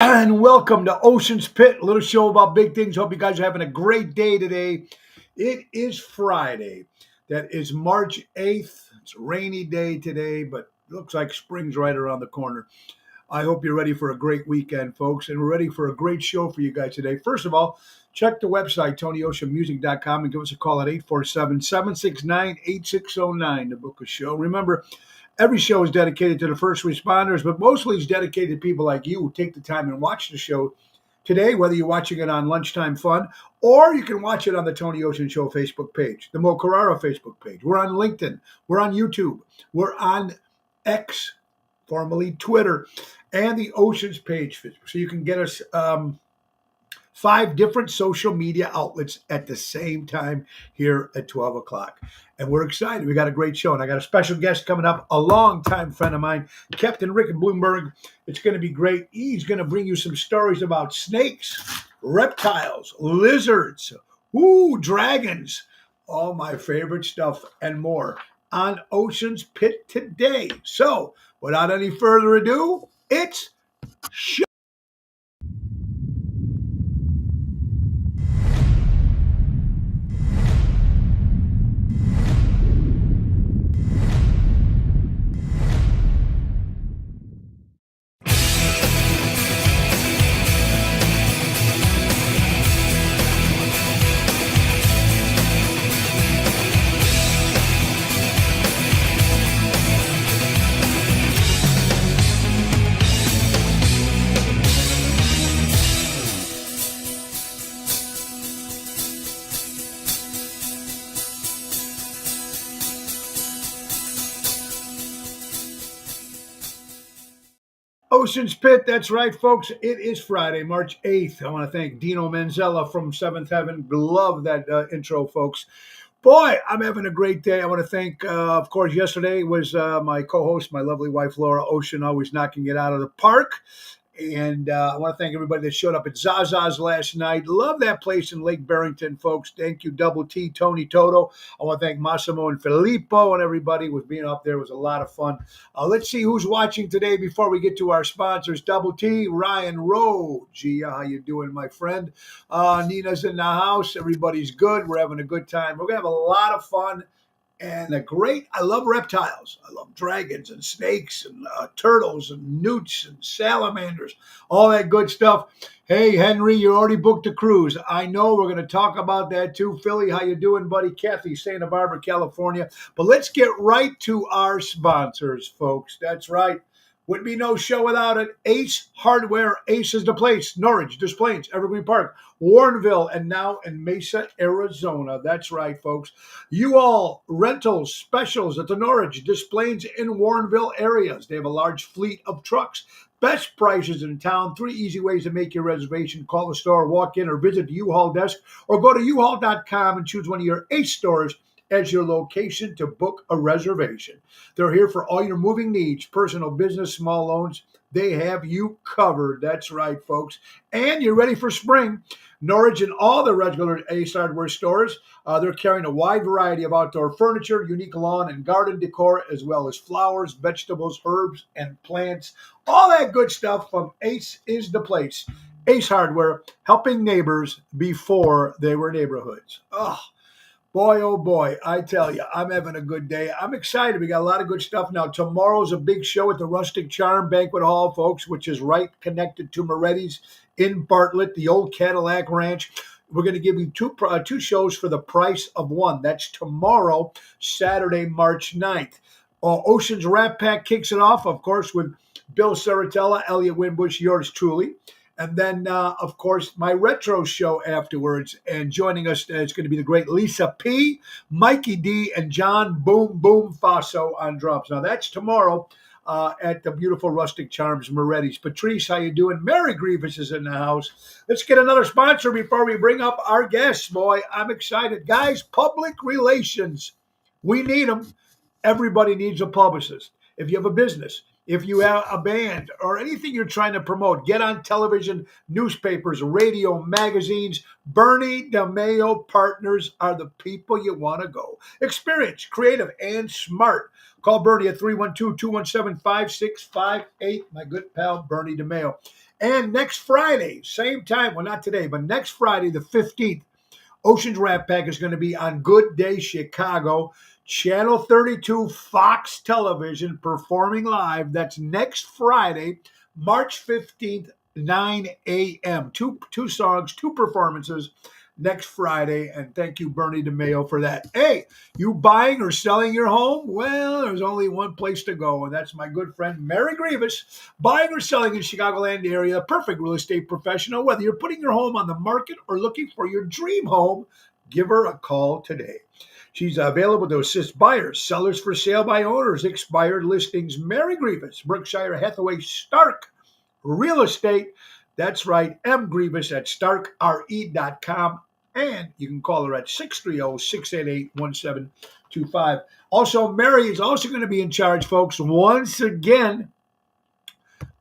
And welcome to Ocean's Pit, a little show about big things. Hope you guys are having a great day today. It is Friday. That is March 8th. It's a rainy day today, but it looks like spring's right around the corner. I hope you're ready for a great weekend, folks, and we're ready for a great show for you guys today. First of all, check the website, TonyOceanMusic.com, and give us a call at 847-769-8609 to book a show. Remember, every show is dedicated to the first responders, but mostly it's dedicated to people like you who take the time and watch the show today, whether you're watching it on Lunchtime Fun or you can watch it on the Tony Ocean Show Facebook page, the Mo Carrara Facebook page. We're on LinkedIn. We're on YouTube. We're on X, formerly Twitter, and the Oceans page. So you can get us 5 different social media outlets at the same time here at 12 o'clock. And we're excited. We got a great show. And I got a special guest coming up, a longtime friend of mine, Captain Rick Bloomberg. It's going to be great. He's going to bring you some stories about snakes, reptiles, lizards, dragons, all my favorite stuff and more on Ocean's Pit today. So without any further ado, it's show. Ocean's Pit, that's right, folks. It is Friday, March 8th. I want to thank Dino Manzella from Seventh Heaven. Love that intro, folks. Boy, I'm having a great day. I want to thank, of course, yesterday was my co host, my lovely wife, Laura Ocean, always knocking it out of the park. And I want to thank everybody that showed up at Zaza's last night. Love that place in Lake Barrington, folks. Thank you, Double T, Tony Toto. I want to thank Massimo and Filippo and everybody with being up there. It was a lot of fun. Let's see who's watching today before we get to our sponsors. Double T, Ryan Rowe. Gia, how you doing, my friend? Nina's in the house. Everybody's good. We're having a good time. We're going to have a lot of fun. And I love reptiles. I love dragons and snakes and turtles and newts and salamanders, all that good stuff. Hey, Henry, you already booked a cruise. I know we're going to talk about that too. Philly, how you doing, buddy? Kathy, Santa Barbara, California. But let's get right to our sponsors, folks. That's right. Would be no show without it. Ace Hardware. Ace is the place. Norwich, Des Plaines, Evergreen Park, Warrenville, and now in Mesa, Arizona. That's right, folks. You all rentals specials at the Norwich, Des Plaines, in Warrenville areas. They have a large fleet of trucks. Best prices in town. 3 easy ways to make your reservation. Call the store, walk in, or visit the U-Haul desk, or go to uhaul.com and choose one of your Ace stores as your location to book a reservation. They're here for all your moving needs, personal, business, small loans. They have you covered. That's right, folks. And you're ready for spring. Norwich and all the regular Ace Hardware stores, they're carrying a wide variety of outdoor furniture, unique lawn and garden decor, as well as flowers, vegetables, herbs, and plants. All that good stuff from Ace is the place. Ace Hardware, helping neighbors before they were neighborhoods. Oh, boy, oh boy, I tell you, I'm having a good day. I'm excited. We got a lot of good stuff now. Tomorrow's a big show at the Rustic Charm Banquet Hall, folks, which is right connected to Moretti's in Bartlett, the old Cadillac Ranch. We're going to give you two shows for the price of one. That's tomorrow, Saturday, March 9th. Ocean's Rap Pack kicks it off, of course, with Bill Saratella, Elliot Winbush, yours truly. And then, of course, my retro show afterwards. And joining us is going to be the great Lisa P., Mikey D., and John Boom Boom Faso on drums. Now, that's tomorrow at the beautiful Rustic Charms Moretti's. Patrice, how you doing? Mary Grievous is in the house. Let's get another sponsor before we bring up our guests, boy. I'm excited. Guys, public relations. We need them. Everybody needs a publicist. If you have a business, if you have a band or anything you're trying to promote, get on television, newspapers, radio, magazines. Bernie DeMayo Partners are the people you want to go. Experience, creative, and smart. Call Bernie at 312-217-5658. My good pal, Bernie DeMayo. And next Friday, same time, well, not today, but next Friday, the 15th, Ocean's Rat Pack is going to be on Good Day Chicago, Channel 32, Fox Television, performing live. That's next Friday, March 15th, 9 a.m. Two songs, two performances next Friday. And thank you, Bernie DeMayo, for that. Hey, you buying or selling your home? Well, there's only one place to go, and that's my good friend Mary Grievous. Buying or selling in Chicagoland area, perfect real estate professional. Whether you're putting your home on the market or looking for your dream home, give her a call today. She's available to assist buyers, sellers for sale by owners, expired listings. Mary Grievous, Berkshire Hathaway Stark Real Estate. That's right, M. Grievous at starkre.com. And you can call her at 630-688-1725. Also, Mary is also going to be in charge, folks, once again.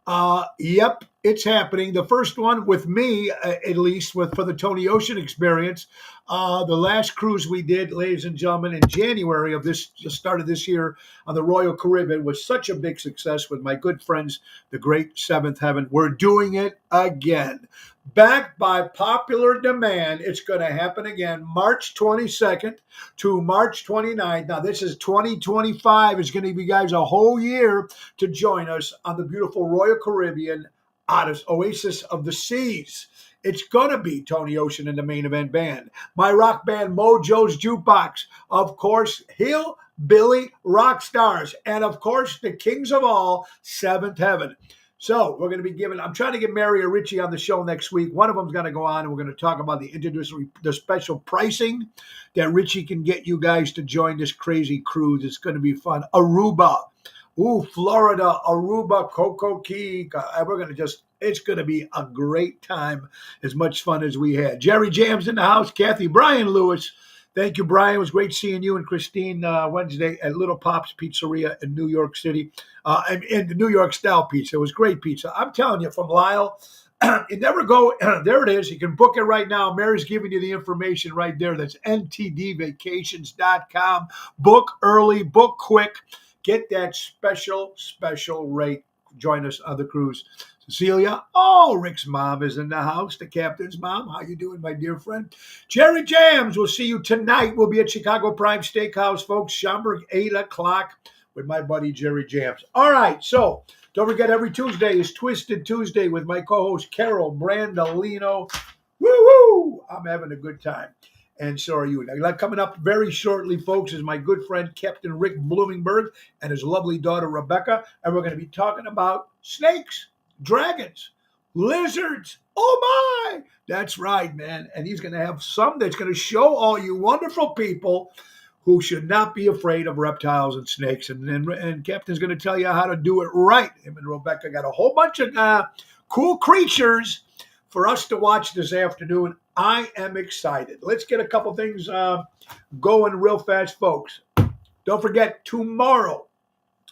Yep, it's happening. The first one with me, at least, for the Tony Ocean Experience. The last cruise we did, ladies and gentlemen, in January of this, just started this year on the Royal Caribbean, was such a big success with my good friends, the Great Seventh Heaven. We're doing it again. Backed by popular demand, it's going to happen again March 22nd to March 29th. Now, this is 2025. It's going to give you guys a whole year to join us on the beautiful Royal Caribbean Oasis of the Seas. It's going to be Tony Ocean and the main event band. My rock band, Mojo's Jukebox. Of course, Hillbilly Rock Stars. And of course, the kings of all, Seventh Heaven. So we're going to be I'm trying to get Mary or Richie on the show next week. One of them's going to go on, and we're going to talk about the special pricing that Richie can get you guys to join this crazy cruise. It's going to be fun. Aruba. Florida, Aruba, Coco Key. We're going to it's going to be a great time, as much fun as we had. Jerry Jam's in the house. Kathy, Brian Lewis. Thank you, Brian. It was great seeing you and Christine Wednesday at Little Pop's Pizzeria in New York City, and the New York style pizza. It was great pizza. I'm telling you, from Lyle, you never go. There it is. You can book it right now. Mary's giving you the information right there. That's ntdvacations.com. Book early, book quick. Get that special rate. Join us on the cruise. Cecilia, Rick's mom is in the house, the captain's mom. How you doing, my dear friend? Jerry Jams, we'll see you tonight. We'll be at Chicago Prime Steakhouse, folks. Schaumburg, 8 o'clock with my buddy Jerry Jams. All right, so don't forget, every Tuesday is Twisted Tuesday with my co-host Carol Brandolino. Woo-woo! I'm having a good time. And so are you. Now, coming up very shortly, folks, is my good friend Captain Rick Bloomingberg and his lovely daughter Rebecca. And we're going to be talking about snakes, dragons, lizards. Oh, my. That's right, man. And he's going to have some that's going to show all you wonderful people who should not be afraid of reptiles and snakes. And Captain's going to tell you how to do it right. Him and Rebecca got a whole bunch of cool creatures for us to watch this afternoon. I am excited. Let's get a couple things going real fast, folks. Don't forget, tomorrow,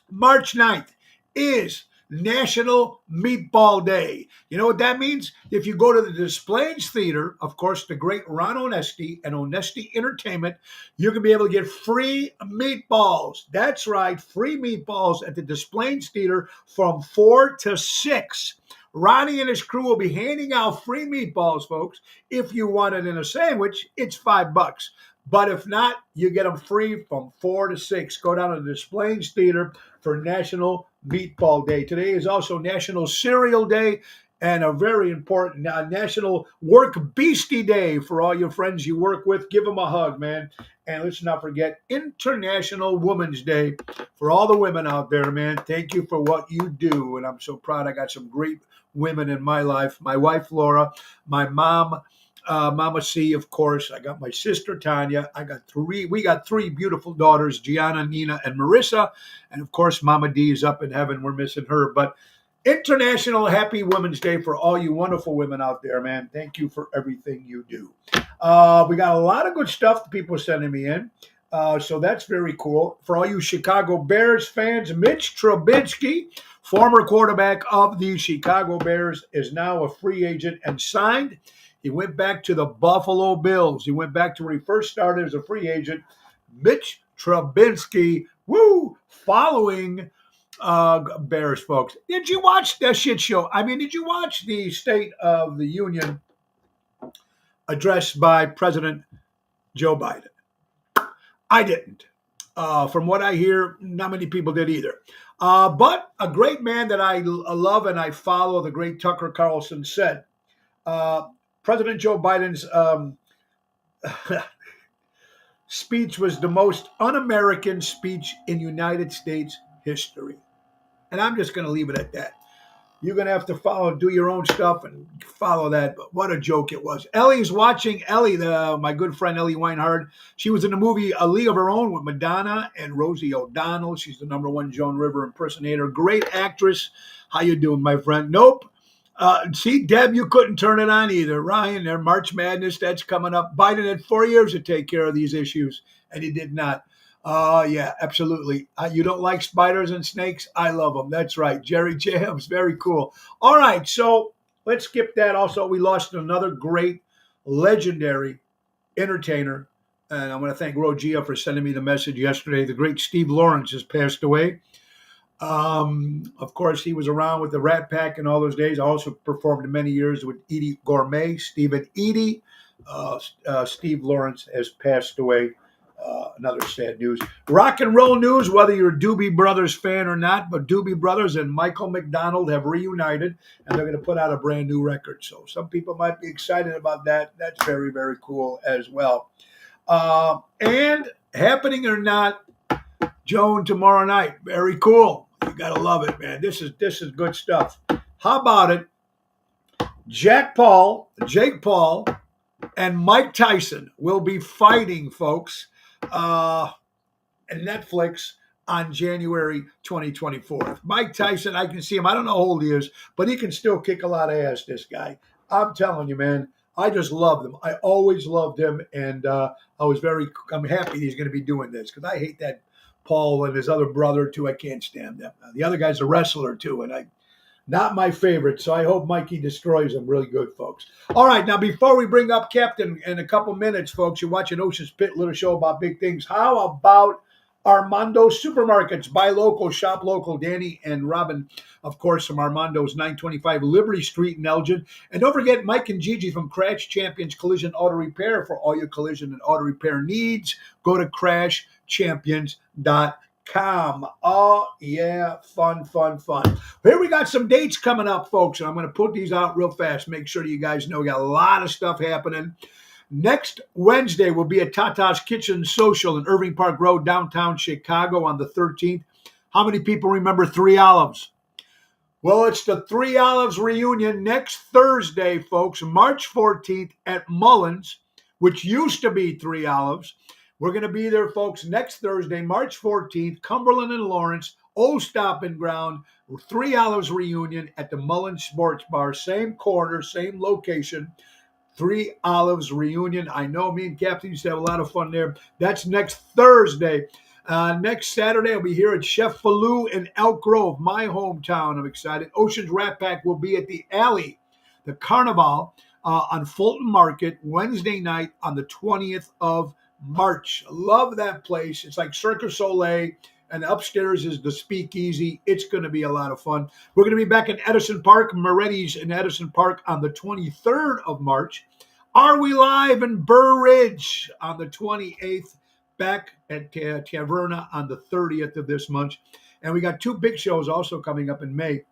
March 9th, is National Meatball Day. You know what that means? If you go to the Des Plaines Theater, of course, the great Ron Onesti and Onesti Entertainment, you can be able to get free meatballs. That's right, free meatballs at the Des Plaines Theater from 4 to 6. Ronnie and his crew will be handing out free meatballs, folks. If you want it in a sandwich, it's $5. But if not, you get them free from 4 to 6. Go down to the Des Plaines Theater for National Meatball Day. Today is also National Cereal Day and a very important National Work Beastie Day for all your friends you work with. Give them a hug, man. And let's not forget International Women's Day for all the women out there, man. Thank you for what you do. And I'm so proud. I got some great women in my life. My wife, Laura, my mom, Mama C, of course. I got my sister, Tanya. We got three beautiful daughters, Gianna, Nina, and Marissa. And of course, Mama D is up in heaven. We're missing her. But International Happy Women's Day for all you wonderful women out there, man. Thank you for everything you do. We got a lot of good stuff people are sending me in. So that's very cool. For all you Chicago Bears fans, Mitch Trubisky, former quarterback of the Chicago Bears, is now a free agent and signed. He went back to the Buffalo Bills. He went back to where he first started as a free agent. Mitch Trubisky, following Bears, folks. Did you watch that shit show? I mean, did you watch the State of the Union address by President Joe Biden? I didn't. From what I hear, not many people did either. But a great man that I love and I follow, the great Tucker Carlson, said President Joe Biden's speech was the most un-American speech in United States history. And I'm just going to leave it at that. You're going to have to do your own stuff and follow that. But what a joke it was. Ellie's watching. Ellie, my good friend Ellie Weinhard, she was in the movie A League of Her Own with Madonna and Rosie O'Donnell. She's the #1 Joan River impersonator. Great actress. How you doing, my friend? Nope. See, Deb, you couldn't turn it on either. Ryan, their March Madness, that's coming up. Biden had 4 years to take care of these issues, and he did not. Yeah, absolutely. You don't like spiders and snakes? I love them. That's right. Jerry Jams, very cool. All right, so let's skip that. Also, we lost another great, legendary entertainer, and I want to thank Rogia for sending me the message yesterday. The great Steve Lawrence has passed away. Of course, he was around with the Rat Pack in all those days. I also performed many years with Edie Gourmet, Steve and Edie. Steve Lawrence has passed away. Another sad news. Rock and roll news, whether you're a Doobie Brothers fan or not, but Doobie Brothers and Michael McDonald have reunited, and they're going to put out a brand new record. So some people might be excited about that. That's very, very cool as well. And happening or not, Joan, tomorrow night. Very cool. You got to love it, man. This is good stuff. How about it? Jake Paul, and Mike Tyson will be fighting, folks, and Netflix on January 2024. Mike Tyson, I can see him. I don't know how old he is, but he can still kick a lot of ass, this guy. I'm telling you, man, I just loved him. I always loved him, and I'm happy he's going to be doing this because I hate that Paul and his other brother, too. I can't stand them. The other guy's a wrestler, too, and not my favorite, so I hope Mikey destroys him really good, folks. All right, now before we bring up Captain in a couple minutes, folks, you're watching Ocean's Pit, little show about big things. How about Armando Supermarkets? Buy local, shop local. Danny and Robin, of course, from Armando's 925 Liberty Street in Elgin. And don't forget Mike and Gigi from Crash Champions Collision Auto Repair for all your collision and auto repair needs. Go to crashchampions.com. Oh, yeah, fun. Here we got some dates coming up, folks, and I'm going to put these out real fast. Make sure you guys know we got a lot of stuff happening. Next Wednesday will be at Tata's Kitchen Social in Irving Park Road, downtown Chicago on the 13th. How many people remember Three Olives? Well, it's the Three Olives reunion next Thursday, folks, March 14th at Mullins, which used to be Three Olives. We're going to be there, folks, next Thursday, March 14th, Cumberland and Lawrence, old stomping ground, Three Olives reunion at the Mullins Sports Bar, same corner, same location. Three Olives reunion. I know me and Captain used to have a lot of fun there. That's next Thursday. Next Saturday, I'll be here at Chef Falou in Elk Grove, my hometown. I'm excited. Ocean's Rat Pack will be at the Alley, the Carnival, on Fulton Market, Wednesday night on the 20th of March. Love that place. It's like Cirque du Soleil, and upstairs is the Speakeasy. It's going to be a lot of fun. We're going to be back in Edison Park, Moretti's in Edison Park on the 23rd of March. Are we live in Burr Ridge on the 28th? Back at Taverna on the 30th of this month. And we got two big shows also coming up in May.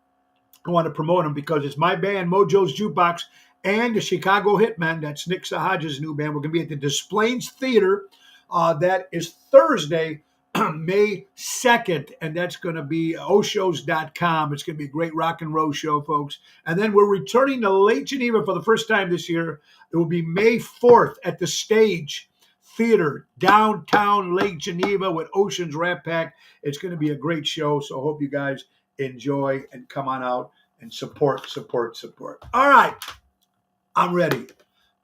I want to promote them because it's my band, Mojo's Jukebox, and the Chicago Hitmen. That's Nick Sahaj's new band. We're going to be at the Des Plaines Theater. That is Thursday, May 2nd, and that's going to be oshows.com. It's going to be a great rock and roll show, folks. And then we're returning to Lake Geneva for the first time this year. It will be May 4th at the Stage Theater, downtown Lake Geneva with Ocean's Rat Pack. It's going to be a great show, so I hope you guys enjoy and come on out and support. All right, I'm ready.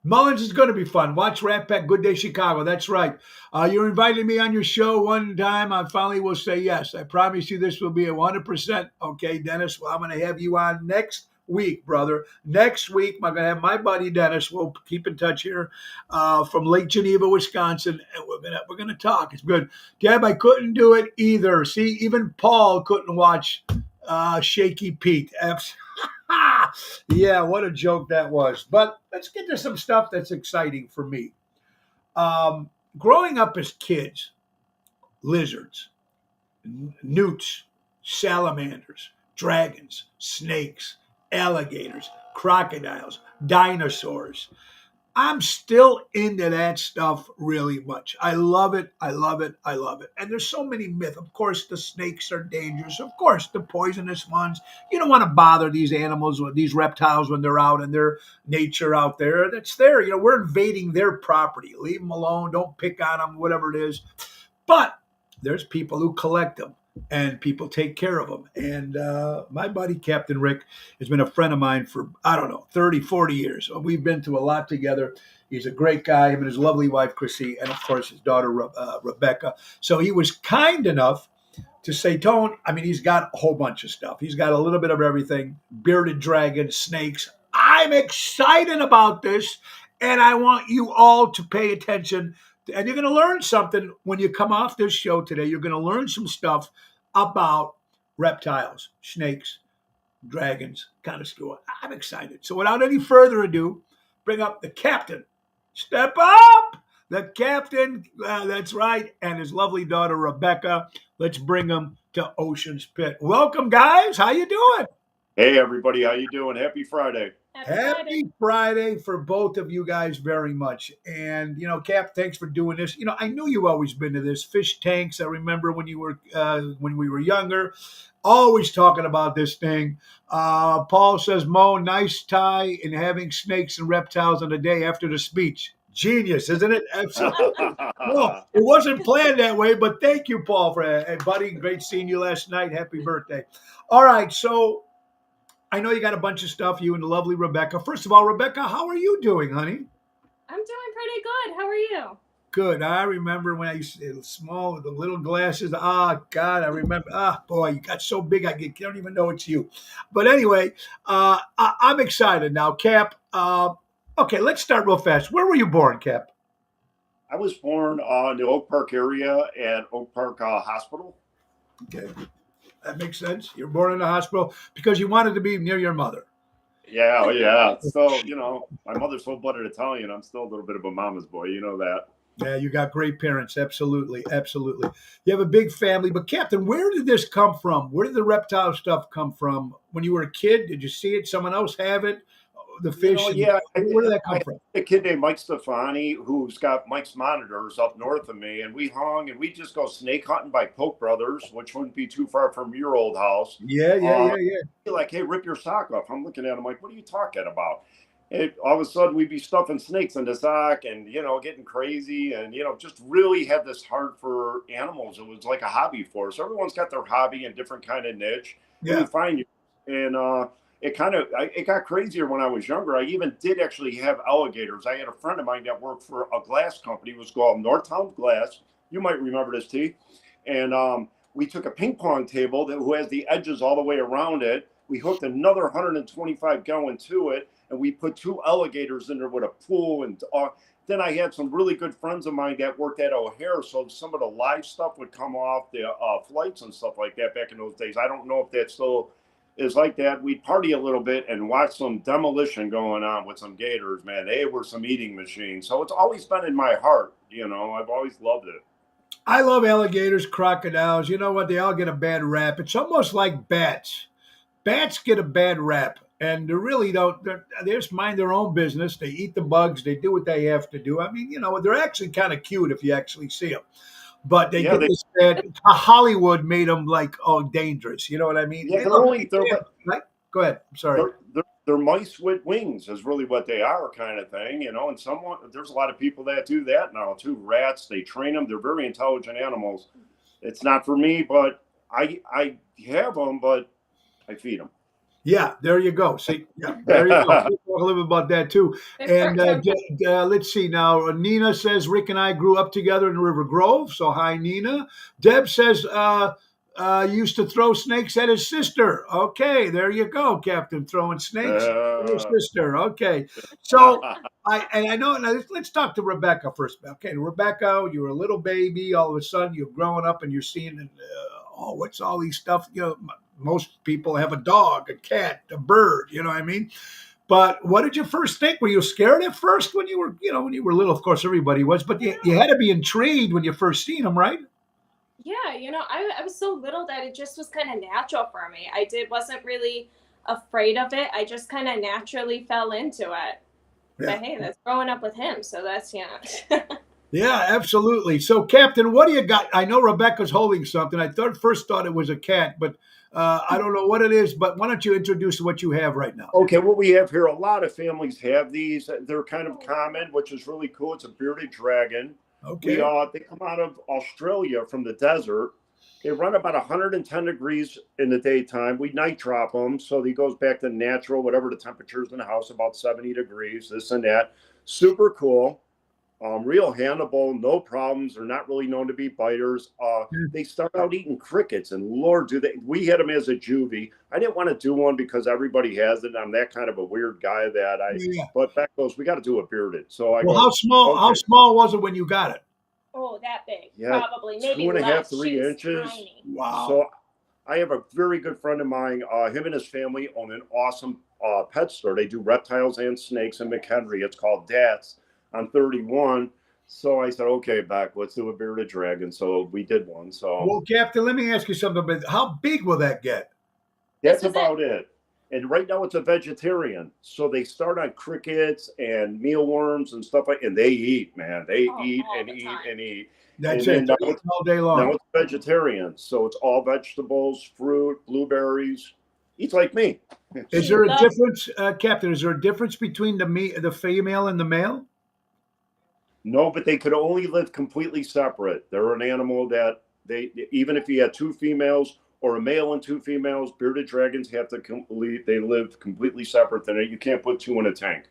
Mullins is going to be fun. Watch Rat Pack, Good Day Chicago. That's right. You invited me on your show one time. I finally will say yes. I promise you this will be a 100%. Okay, Dennis, well, I'm going to have you on next week, brother. Next week, I'm going to have my buddy Dennis. We'll keep in touch here from Lake Geneva, Wisconsin, and we're gonna talk. It's good. Deb, I couldn't do it either. See, even Paul couldn't watch Shaky Pete. Yeah, what a joke that was. But let's get to some stuff that's exciting for me. Growing up as kids, lizards, newts, salamanders, dragons, snakes, alligators, crocodiles, dinosaurs. I'm still into that stuff really much. I love it. I love it. I love it. And there's so many myths. Of course, the snakes are dangerous. Of course, the poisonous ones. You don't want to bother these animals or these reptiles when they're out in their nature out there. That's there. We're invading their property. Leave them alone. Don't pick on them, whatever it is. But there's people who collect them and people take care of them. And my buddy, Captain Rick, has been a friend of mine for, I don't know, 30, 40 years. We've been through a lot together. He's a great guy, him and his lovely wife, Chrissy, and of course, his daughter, Rebecca. So he was kind enough to say, Tone, he's got a whole bunch of stuff. He's got a little bit of everything, bearded dragons, snakes. I'm excited about this, and I want you all to pay attention. And you're going to learn something when you come off this show today. You're going to learn some stuff about reptiles, snakes, dragons, kind of stuff. I'm excited. So without any further ado, bring up the captain. Step up! The captain, that's right, and his lovely daughter, Rebecca. Let's bring them to Ocean's Pit. Welcome, guys. How you doing? Hey, everybody. How you doing? Happy Friday. Happy Friday for both of you guys very much. And, Cap, thanks for doing this. I knew you've always been to this. Fish tanks, I remember when we were younger, always talking about this thing. Paul says, Mo, nice tie in having snakes and reptiles on the day after the speech. Genius, isn't it? Absolutely. No, it wasn't planned that way, but thank you, Paul, for that. Hey, buddy, great seeing you last night. Happy birthday. All right, so I know you got a bunch of stuff, you and the lovely Rebecca. First of all, Rebecca, how are you doing, honey? I'm doing pretty good. How are you? Good. I remember when I used to small with the little glasses. God, I remember. Boy, you got so big I don't even know it's you. But anyway, I'm excited now, Cap. Okay, let's start real fast. Where were you born, Cap? I was born in the Oak Park area at Oak Park Hospital. Okay. That makes sense. You're born in a hospital because you wanted to be near your mother. Yeah. So, my mother's full-blooded Italian. I'm still a little bit of a mama's boy. You know that. Yeah, you got great parents. Absolutely. Absolutely. You have a big family. But, Captain, where did this come from? Where did the reptile stuff come from? When you were a kid, did you see it? Someone else have it? The fish? Where did that come from? A kid named Mike Stefani, who's got Mike's Monitors up north of me, and we hung and we just go snake hunting by Koch brothers, which wouldn't be too far from your old house. Yeah. Like, hey, rip your sock off. I'm looking at him like, what are you talking about? And all of a sudden we'd be stuffing snakes in the sock and, getting crazy and, just really had this heart for animals. It was like a hobby for us. Everyone's got their hobby and different kind of niche. Yeah. You find you. And, it got crazier when I was younger. I even did actually have alligators. I had a friend of mine that worked for a glass company. It was called Northtown Glass. You might remember this, T. And we took a ping pong table who has the edges all the way around it. We hooked another 125 gallon to it, and we put 2 alligators in there with a pool. And then I had some really good friends of mine that worked at O'Hare, so some of the live stuff would come off the flights and stuff like that back in those days. I don't know if that still is like that. We'd party a little bit and watch some demolition going on with some gators, man. They were some eating machines. So it's always been in my heart. I've always loved it. I love alligators, crocodiles. You know what? They all get a bad rap. It's almost like bats. Bats get a bad rap, and they really don't. They just mind their own business. They eat the bugs. They do what they have to do. They're actually kind of cute if you actually see them. But they get this bad. Hollywood made them dangerous. You know what I mean? Yeah, right? Go ahead. I'm sorry. They're mice with wings is really what they are, kind of thing. And there's a lot of people that do that now too. Rats, they train them. They're very intelligent animals. It's not for me, but I have them, but I feed them. Yeah, there you go. See, yeah, there you go. We'll talk a little bit about that too. And let's see now. Nina says Rick and I grew up together in River Grove. So hi, Nina. Deb says used to throw snakes at his sister. Okay, there you go, Captain, throwing snakes at his Uh, sister. Okay, so I know. Now let's talk to Rebecca first. Okay, Rebecca, you were a little baby. All of a sudden, you're growing up and you're seeing, oh, what's all these stuff? Most people have a dog, a cat, a bird. You know what I mean? But what did you first think? Were you scared at first when you were, when you were little? Of course, everybody was, but you had to be intrigued when you first seen them, right? Yeah, I was so little that it just was kind of natural for me. Wasn't really afraid of it. I just kind of naturally fell into it. Yeah. But hey, that's growing up with him, so that's yeah. Yeah, absolutely. So, Captain, what do you got? I know Rebecca's holding something. First thought it was a cat, but I don't know what it is. But why don't you introduce what you have right now? okay, what we have here, a lot of families have these. They're kind of common, which is really cool. It's a bearded dragon. Okay. They come out of Australia from the desert. They run about 110 degrees in the daytime. We night drop them, so he goes back to natural, whatever the temperatures in the house, about 70 degrees, this and that. Super cool. Real handleable, no problems. They're not really known to be biters. They start out eating crickets, and Lord, do they! We had them as a juvie. I didn't want to do one because everybody has it. I'm that kind of a weird guy that Yeah. But Beck goes, we got to do a bearded. So I Well, go, how small? okay. How small was it when you got it? Oh, that big. Yeah, Probably maybe 2.5, less. 3 She was inches. tiny. Wow. So I have a very good friend of mine. Him and his family own an awesome pet store. They do reptiles and snakes in McHenry. It's called Dats on 31. So I said, okay, Beck, let's do a bearded dragon. So we did one. So Well, Captain, let me ask you something. But how big will that get? that's This is about it. And right now it's a vegetarian. So they start on crickets and mealworms and stuff like, and they eat, man. They eat all and the eat time. and eat. That's And it. then They eat all day now long. it's vegetarian. So it's all vegetables, fruit, blueberries. Eats like me. Is She there a loves- difference, Captain? Is there a difference between the female and the male? No, but they could only live completely separate. They're an animal that even if you had 2 females or a male and 2 females, bearded dragons have to they live completely separate. Then you can't put 2 in a tank.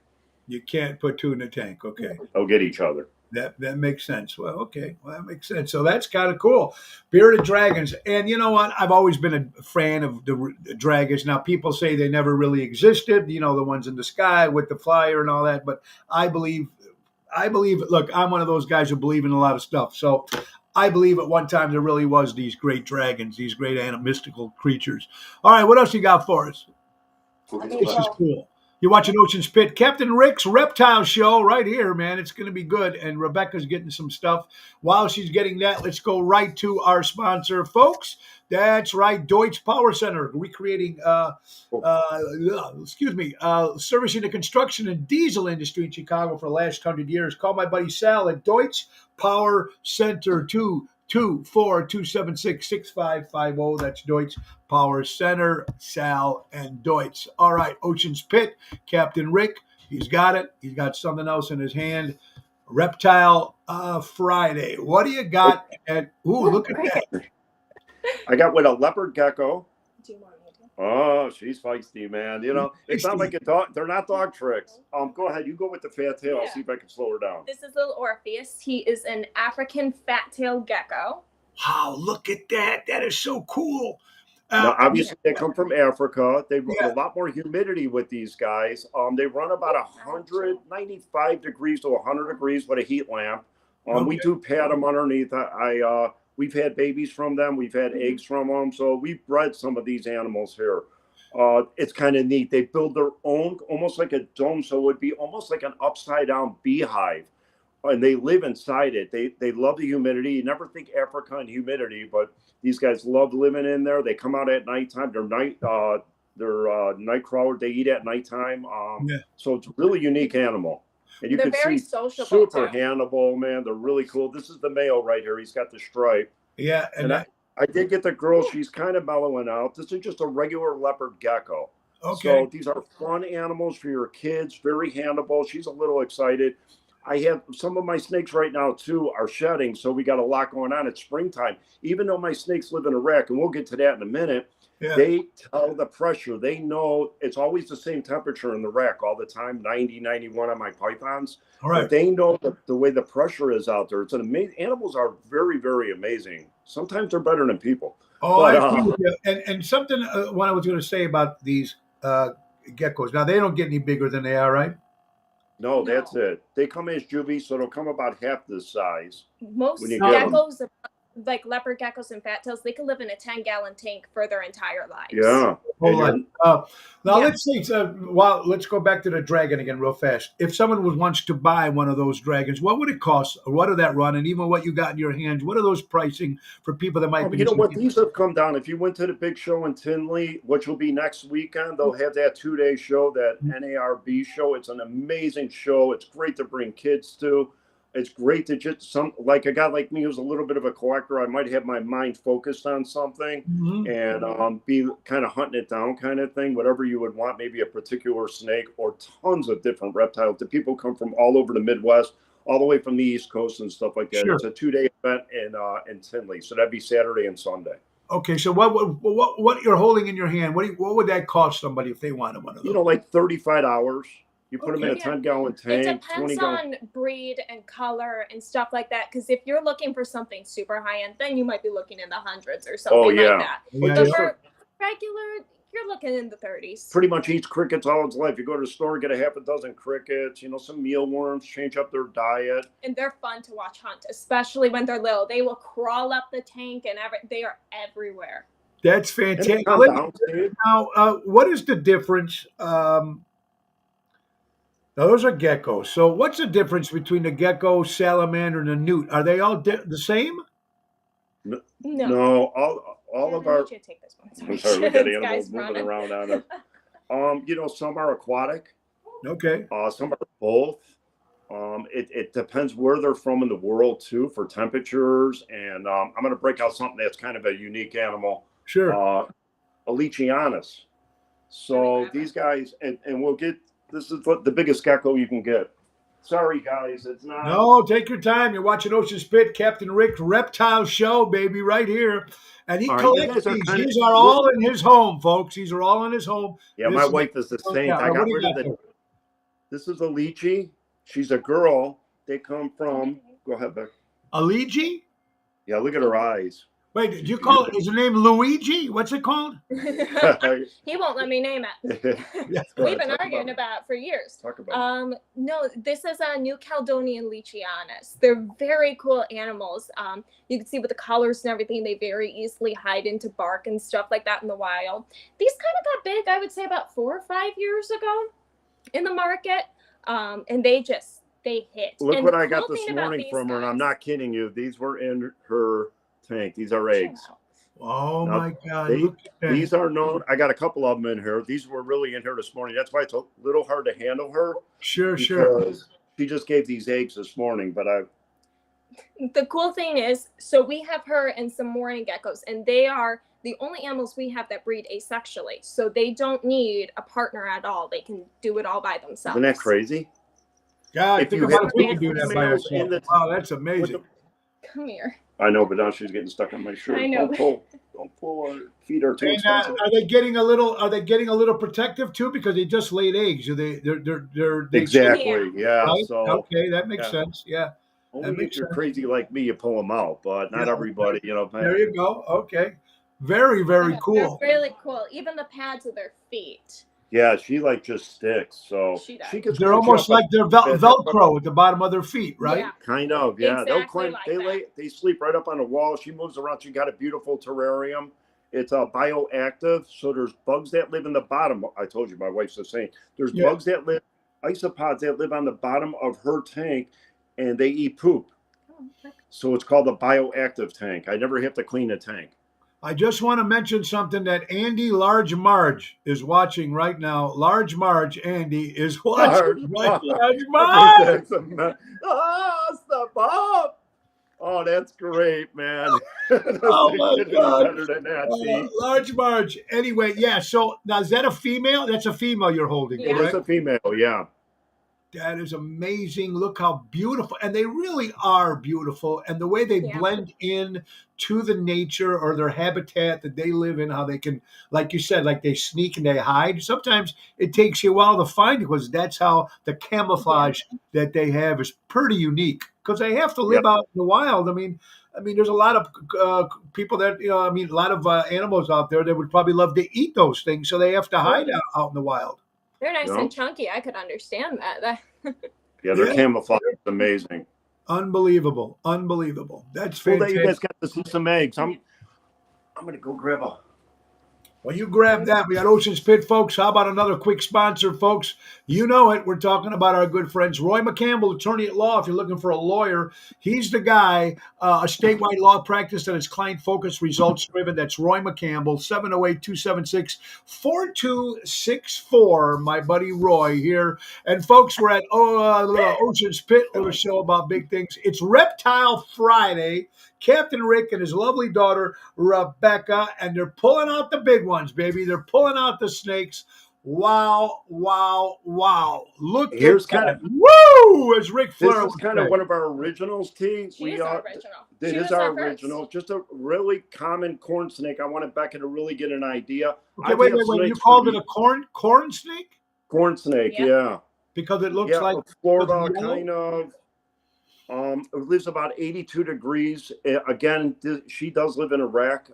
You can't put 2 in a tank. Okay. They'll get each other. That makes sense. Well, okay. Well, that makes sense. So that's kind of cool. Bearded dragons. And you know what? I've always been a fan of the dragons. Now, people say they never really existed, the ones in the sky with the flyer and all that. But I believe, look, I'm one of those guys who believe in a lot of stuff. So I believe at one time there really was these great dragons, these great mystical creatures. All right. What else you got for us? This is cool. You're watching Ocean's Pit, Captain Rick's Reptile Show right here, man. It's going to be good. And Rebecca's getting some stuff. While she's getting that, let's go right to our sponsor, folks. That's right, Deutsch Power Center, recreating, servicing the construction and diesel industry in Chicago for the last 100 years. Call my buddy Sal at Deutsch Power Center 224-276-6550. That's Deutsch Power Center, Sal and Deutsch. All right, Ocean's Pit, Captain Rick. He's got it. He's got something else in his hand. Reptile Friday. What do you got? Look at that. I got with a leopard gecko. Do you want me to? Oh, she's feisty, man. It's not like a dog. They're not dog tricks. Go ahead. You go with the fat tail. I'll Yeah. see if I can slow her down. This is little Orpheus. He is an African fat-tailed gecko. Wow, look at that. That is so cool. Now, obviously, they come from Africa. They run Yeah. a lot more humidity with these guys. They run about 195 degrees to 100 degrees with a heat lamp. We do pat them underneath. We've had babies from them. We've had eggs from them. So we've bred some of these animals here. It's kind of neat. They build their own, almost like a dome. So it would be almost like an upside down beehive. And they live inside it. They love the humidity. You never think Africa and humidity, but these guys love living in there. They come out at nighttime. They're night crawler. They eat at nighttime. So it's a really unique animal. And you They're can very see sociable, super too. handleable, man. They're really cool. This is the male right here. He's got the stripe. Yeah, And I did get the girl. She's kind of mellowing out. This is just a regular leopard gecko. okay. So these are fun animals for your kids. Very handleable. She's a little excited. I have some of my snakes right now too are shedding, so we got a lot going on. It's springtime. Even though my snakes live in a rack, and we'll get to that in a minute, Yeah. they tell the pressure. They know it's always the same temperature in the rack all the time, 90, 91 on my pythons. All right. But they know the way the pressure is out there. It's an amazing. Animals are very, very amazing. Sometimes they're better than people. Oh, I But agree with you. And something what I was going to say about these geckos. Now they don't get any bigger than they are, right? no, that's No. it. They come as juvies, so they'll come about half this size when you Most get them. geckos, like leopard geckos and fat tails, they can live in a 10-gallon tank for their entire lives. Yeah. Whole And lot. you're- Now Yeah. let's see. Well, let's go back to the dragon again, real fast. If someone wants to buy one of those dragons, what would it cost? Or what did that run? And even what you got in your hands, what are those pricing for people that might be? You know what? These have come down. If you went to the big show in Tinley, which will be next weekend, they'll have that 2-day show, that NARB show. It's an amazing show. It's great to bring kids to. It's great to just like a guy like me who's a little bit of a collector. I might have my mind focused on something Mhm. and be kind of hunting it down, kind of thing. Whatever you would want, maybe a particular snake or tons of different reptiles. The people come from all over the Midwest, all the way from the East Coast and stuff like that. Sure. It's a 2-day event in Tinley, so that'd be Saturday and Sunday. Okay, so what you're holding in your hand? What would that cost somebody if they wanted one of those? You know, like 35 hours. You put them in a Okay. 10-gallon It tank, 20 depends gallon. on breed and color and stuff like that. Because if you're looking for something super high end, then you might be looking in the hundreds or something yeah. like that. Yeah, But yeah. for regular, you're looking in the 30s. Pretty much eats crickets all its life. You go to the store, get a half a dozen crickets, some mealworms, change up their diet. And they're fun to watch hunt, especially when they're little. They will crawl up the tank and they are everywhere. That's And it fantastic. comes down to it. Now, what is the difference? Now those are geckos. So, what's the difference between the gecko, salamander, and the newt? Are they all the same? No. No, all Yeah, of I our. need you to take this one. I'm sorry, we got This animals guy's moving running. around on us. Some are aquatic, Okay. some are both. It depends where they're from in the world too for temperatures. And I'm going to break out something that's kind of a unique animal, Sure. Alechianus. So Let me grab these guys, and we'll get, this is the biggest gecko you can get. Sorry, guys, it's not. No, take your time. You're watching Ocean Spit, Captain Rick Reptile Show, baby, right here. And he All right, collects you guys are these. kinda- These are all in his home, folks. These are all in his home. Yeah, This my is- wife is the saint. Yeah, I what got do you rid of got the. there? This is a lychee. She's a girl. They come from. Go ahead, Beck. Aligi? Yeah, look at her eyes. Wait, did you call it? Is the name Luigi? What's it called? He won't let me name it. Yeah. Go We've ahead, been talk arguing about about it for years. Talk about it. No, this is a New Caledonian Leachianus. They're very cool animals. You can see with the colors and everything, they very easily hide into bark and stuff like that in the wild. These kind of got big, I would say, about 4 or 5 years ago in the market, and they hit. Look And what the I got cool this thing about morning these from her, and I'm guys- not kidding you. These were in her tank. These are eggs. Oh Now, my God! they- Look at that. These are known. I got a couple of them in here. These were really in here this morning. That's why it's a little hard to handle her. Sure. Because she just gave these eggs this morning, but The cool thing is, so we have her and some mourning geckos, and they are the only animals we have that breed asexually. So they don't need a partner at all. They can do it all by themselves. isn't that crazy? God, If think you about have if we can do that by females in ourselves. the- Wow, that's With amazing. the- Come here. I know, but now she's getting stuck on my shirt. I know. Don't pull. Her feet are too And expensive. are they getting a little? Are they getting a little protective too? Because they just laid eggs. Are they're Exactly. Yeah. Right? So Okay, that makes yeah. sense. Yeah, only if makes you're sense. crazy like me, you pull them out, but not Yeah. everybody. there you go. Okay, very very Yeah, cool. They're really cool. Even the pads of their feet. Yeah, she like just sticks. So She does. can They're scrunch almost up like they're Velcro at the bottom of their feet, right? Yeah. kind of. Yeah, they'll Exactly climb. like They that. they sleep right up on the wall. She moves around. She got a beautiful terrarium. It's bioactive, so there's bugs that live in the bottom. I told you, my wife's the same. There's Yeah. bugs that live, isopods that live on the bottom of her tank, and they eat poop. Oh, okay. So it's called a bioactive tank. I never have to clean a tank. I just want to mention something that Andy Large Marge is watching right now. Large Marge, Andy is watching. Large Large Marge. That's stop up. Oh, that's great, man. Oh, my Couldn't be God. better than that, see? Large Marge. Anyway, yeah. So now is that a female? That's a female you're holding, Yeah. It is correct? a female, yeah. That is amazing. Look how beautiful. And they really are beautiful. And the way they Yeah. blend in to the nature or their habitat that they live in, how they can, like you said, like they sneak and they hide. Sometimes it takes you a while to find it because that's how the Yeah. camouflage that they have is pretty unique because they have to Yep. live out in the wild. I mean, there's a lot of people that, a lot of animals out there that would probably love to eat those things. So they have to Oh, hide out in the wild. they're nice No? and chunky. I could understand that. Yeah, their Yeah. camouflage is amazing. Unbelievable. Unbelievable. That's Cool that you guys fantastic. got to see some eggs. I'm gonna go grab a. Well, you grab that. We got Ocean's Pit, folks. How about another quick sponsor, folks? You know it. We're talking about our good friends, Roy McCampbell, attorney at law. If you're looking for a lawyer, he's the guy, a statewide law practice that is client focused, results driven. That's Roy McCampbell, 708 276 4264. My buddy Roy here. And, folks, we're at Ocean's Pit, a little show about big things. It's Reptile Friday. Captain Rick and his lovely daughter, Rebecca, and they're pulling out the big ones, baby. They're pulling out the snakes. Wow, wow, wow. Look Here's at kind that. of Woo! As Ric this Flair is would kind of say. one of our originals, T. She is our original. It She is was our our first. original. Just a really common corn snake. I wanted Becca to really get an idea. Okay, I've wait. had You snakes called for it a corn snake? corn snake, Yeah. yeah. Because it looks Yeah, like Florida yellow? kind of. It lives about 82 degrees. Again, she does live in Iraq.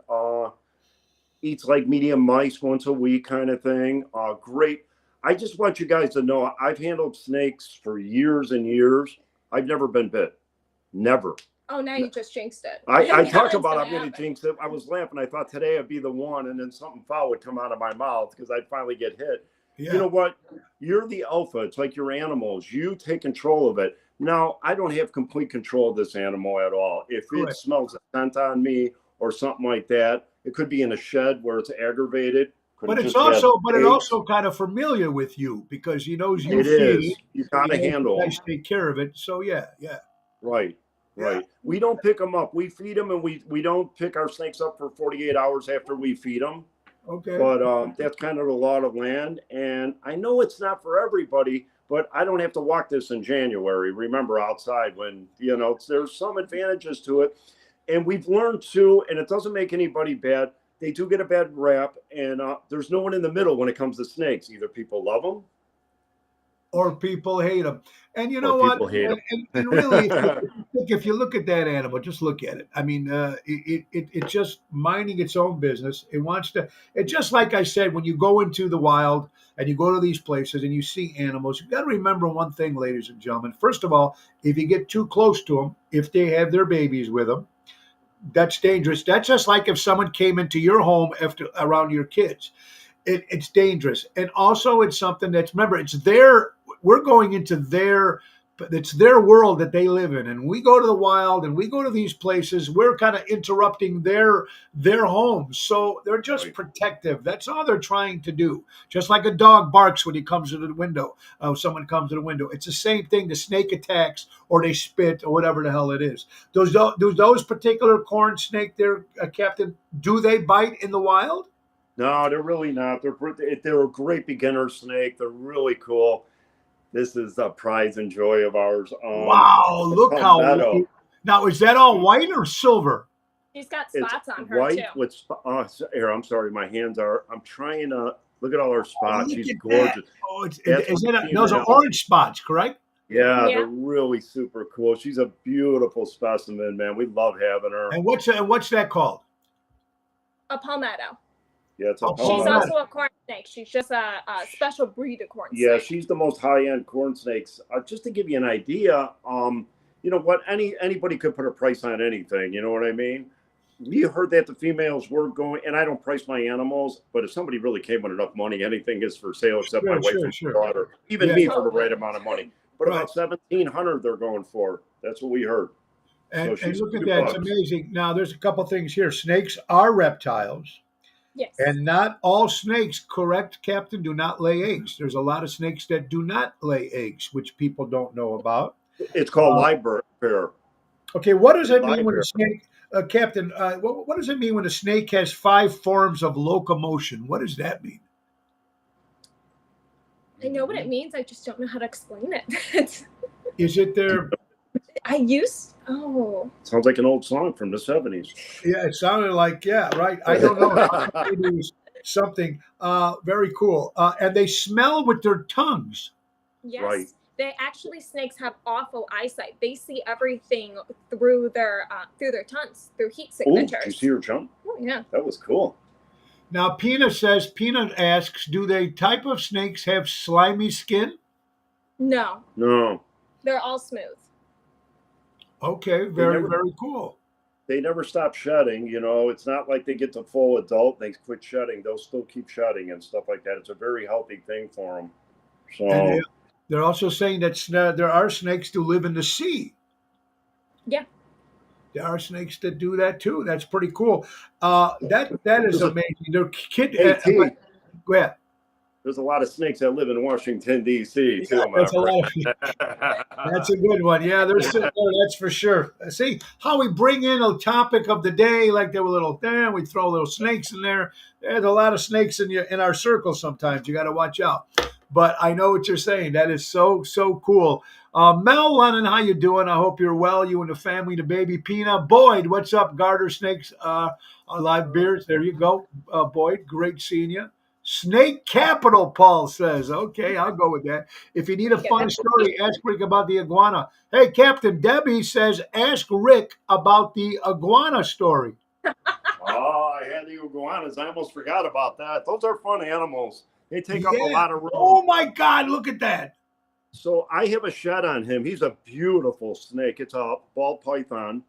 Eats like medium mice once a week, kind of thing. Great. I just want you guys to know I've handled snakes for years and years. I've never been bit. Never. Oh, now you just jinxed it. I Now talk it's about gonna I'm going to happen. jinx it. I was laughing. I thought today I'd be the one, and then something foul would come out of my mouth because I'd finally get hit. Yeah. You know what? You're the alpha. It's like your animals. You take control of it. Now, I don't have complete control of this animal at all. If it Correct. smells a scent on me or something like that, it could be in a shed where it's aggravated. Could But have it's just had it eggs. also kind of familiar with you because he knows you It feed is. it. You He got to knows you handle them. guys take care of it. So yeah. Right. Yeah. Right. We don't pick them up. We feed them, and we don't pick our snakes up for 48 hours after we feed them. Okay. But that's kind of the law of the land. And I know it's not for everybody, but I don't have to walk this in January. Remember, outside when, there's some advantages to it. And we've learned too, and it doesn't make anybody bad. They do get a bad rap, and there's no one in the middle when it comes to snakes. Either people love them Or people hate them. And you know or what? people hate them. And really, if you look at that animal, just look at it. I mean, it's just minding its own business. It wants to. It's just like I said, when you go into the wild and you go to these places and you see animals, you got to remember one thing, ladies and gentlemen. First of all, if you get too close to them, if they have their babies with them, that's dangerous. That's just like if someone came into your home around your kids. It's dangerous. And also it's something that's, remember, we're going into it's their world that they live in. And we go to the wild and we go to these places, we're kind of interrupting their homes. So they're just Right. protective. That's all they're trying to do. Just like a dog barks when he comes to the window, someone comes to the window. It's the same thing. The snake attacks or they spit or whatever the hell it is. Those particular corn snake there, Captain, do they bite in the wild? No, they're really not. They're a great beginner snake. They're really cool. This is a pride and joy of ours. Wow, look how. Palmetto. Now, is that all white or silver? She's got It's spots on her white too. with here. I'm sorry, my hands are. I'm trying to look at all her spots. look She's at gorgeous. Oh, That's those are orange spots, correct? Yeah, Yeah. they're really super cool. She's a beautiful specimen, man. We love having her. And what's that called? A palmetto. Yeah, it's a Oh, She's palmetto. also a corn snake. She's just a special breed of corn Yeah, snake. she's the most high-end corn snakes. Just to give you an idea, you know what? Anybody could put a price on anything. You know what I mean? We heard that the females were going, and I don't price my animals, but if somebody really came with enough money, anything is for sale except my wife and Sure. daughter, even Yeah. me for the right amount of money. But Right. about 1,700 they're going for. That's what we heard. And she's look at $2. that, it's amazing. Now, there's a couple things here. Snakes are reptiles, Yes. and not all snakes, correct, Captain, do not lay eggs. There's a lot of snakes that do not lay eggs, which people don't know about. It's called live bear. Okay, what does it mean Live when bear. a snake, Captain? What does it mean when a snake has 5 forms of locomotion? What does that mean? I know what it means. I just don't know how to explain it. Is it their? Sounds like an old song from the 70s. Yeah, it sounded like, yeah, right. I don't know. Maybe it was something very cool. And they smell with their tongues. Yes. Right. Snakes have awful eyesight. They see everything through their tongues, through heat Oh, signatures. did you see her jump? Oh, yeah. That was cool. Now, Peanut asks, do they type of snakes have slimy skin? No, No, they're all smooth. Okay, very cool. they never stop shedding. You know, it's not like they get to full adult, they quit shedding. They'll still keep shedding and stuff like that. It's a very healthy thing for them. So, And they're also saying that there are snakes who live in the sea. Yeah. There are snakes that do that too. That's pretty cool. That is amazing. Their kid. Hey, T, Go ahead. there's a lot of snakes that live in Washington, D.C., too, Yeah, my that's a lot friend. That's a good one. Yeah, they're sitting there. That's for sure. See how we bring in a topic of the day, like they were little there. We throw little snakes in there. There's a lot of snakes in our circle. Sometimes you got to watch out. But I know what you're saying. That is so cool. Mel Lennon, how you doing? I hope you're well. You and the family, the baby Peanut. Boyd, what's up? Garter Snakes, live beards. There you go, Boyd. Great seeing you. Snake Capital, Paul says. Okay, I'll go with that. If you need a fun story, ask Rick about the iguana. Hey, Captain Debbie says, ask Rick about the iguana story. Oh, I had the iguanas. I almost forgot about that. Those are fun animals. They take up a lot of room. Oh, my God, look at that. So I have a shed on him. He's a beautiful snake. It's a ball python,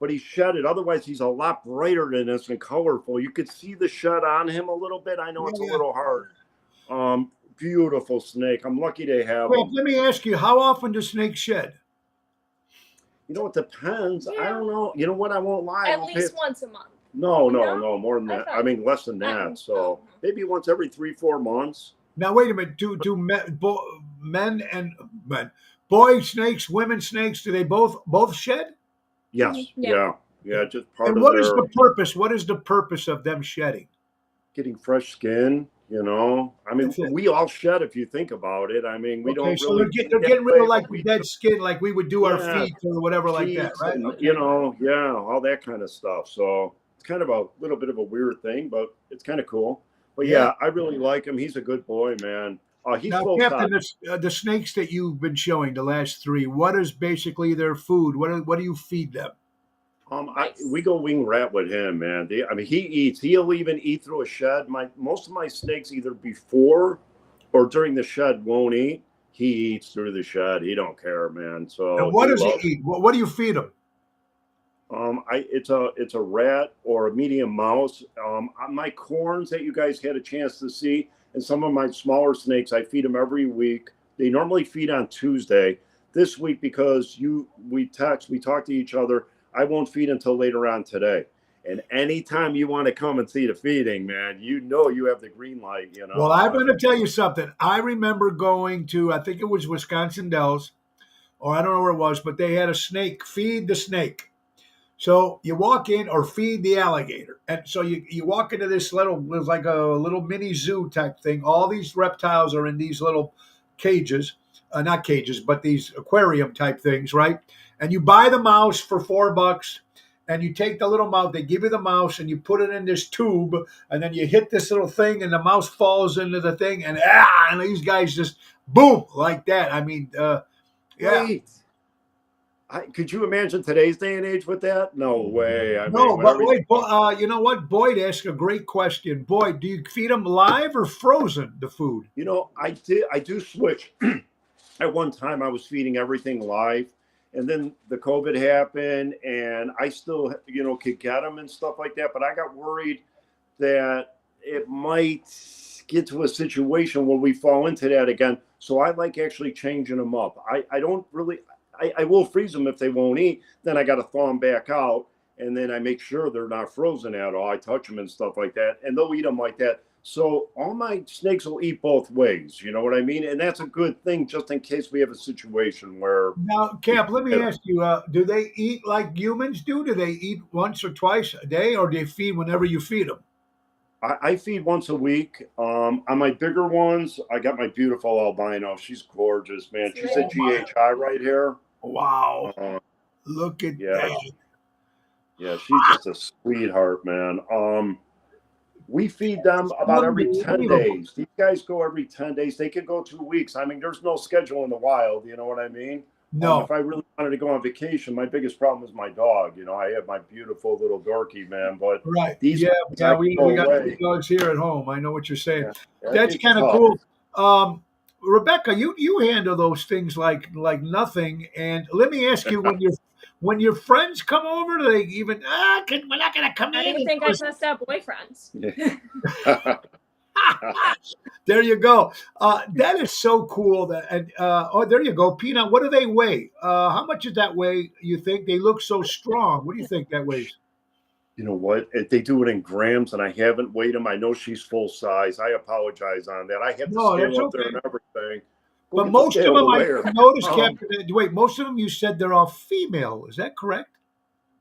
but he's shedded. Otherwise, he's a lot brighter than this and colorful. You could see the shed on him a little bit. I know it's a little hard. Beautiful snake. I'm lucky to have him. Let me ask you, how often do snakes shed? You know, it depends. I don't know. You know what? I won't lie. At least once a month. No, more than that. I mean, less than that. So maybe once every 3-4 months. Now, wait a minute. Do boy snakes, women snakes, do they both shed? Yes. Yeah. Just part and of what is the purpose? What is the purpose of them shedding? Getting fresh skin. You know, I mean, we all shed if you think about it. I mean, we don't really. So they're getting rid of like dead skin, like we would do our feet or whatever like that, right? And, you know, all that kind of stuff. So it's kind of a little bit of a weird thing, but it's kind of cool. But yeah, I really like him. He's a good boy, man. He's now, Captain, the snakes that you've been showing, the last 3, what is basically their food? What do you feed them? We go wing rat with him, man. I mean, he eats. He'll even eat through a shed. Most of my snakes either before or during the shed won't eat. He eats through the shed. He don't care, man. So and what does he eat? What do you feed him? It's a rat or a medium mouse. My corns that you guys had a chance to see, and some of my smaller snakes, I feed them every week. They normally feed on Tuesday. This week, because we talk to each other, I won't feed until later on today. And anytime you want to come and see the feeding, man, you know you have the green light, you know. Well, I'm going to tell you something. I remember going to, I think it was Wisconsin Dells, or I don't know where it was, but they had a snake, feed the snake. So you walk in or feed the alligator. And so you walk into this there's like a little mini zoo type thing. All these reptiles are in these little cages, not cages, but these aquarium type things, right? And you buy the mouse for $4 and you take the little mouse, they give you the mouse and you put it in this tube and then you hit this little thing and the mouse falls into the thing and these guys just boom, like that. I mean, yeah. Wait. Could you imagine today's day and age with that? No way. Wait, you know what? Boyd asked a great question. Boyd, do you feed them live or frozen, the food? You know, I do switch. At one time, I was feeding everything live. And then the COVID happened, and I still, could get them and stuff like that. But I got worried that it might get to a situation where we fall into that again. So I like actually changing them up. I don't really, I will freeze them if they won't eat. Then I got to thaw them back out, and then I make sure they're not frozen at all. I touch them and stuff like that, and they'll eat them like that. So all my snakes will eat both ways. You know what I mean? And that's a good thing, just in case we have a situation where. Now, Cap, let me ask you: do they eat like humans do? Do they eat once or twice a day, or do they feed whenever you feed them? I feed once a week. On my bigger ones, I got my beautiful albino. She's gorgeous, man. She's a Oh my! GHI right here. Wow! Uh, Look at yeah, that. yeah, she's just a sweetheart, man. We feed them about every 10 Unbelievable. days. These guys go every 10 days. They could go 2 weeks. I mean, there's no schedule in the wild. You know what I mean? No, If I really wanted to go on vacation, my biggest problem is my dog. I have my beautiful little Dorky, man. But right? these Yeah, guys, yeah. I We go we got away. dogs here at home. I know what you're saying. Yeah, That's it's kind of tough. cool. Rebecca, you handle those things like nothing. And let me ask you, when your friends come over, do they even we're not gonna come How do in? you think I test out boyfriends? There you go. That is so cool. That and oh, there you go, Peanut. What do they weigh? How much does that weigh? You think they look so strong? What do you think that weighs? You know what? If they do it in grams, and I haven't weighed them. I know she's full size. I apologize on that. I have the No, that's scale up there okay. and everything. Go But get the most of scale them, to I weigh her. noticed, Um, Captain. Wait, most of them you said they're all female. Is that correct?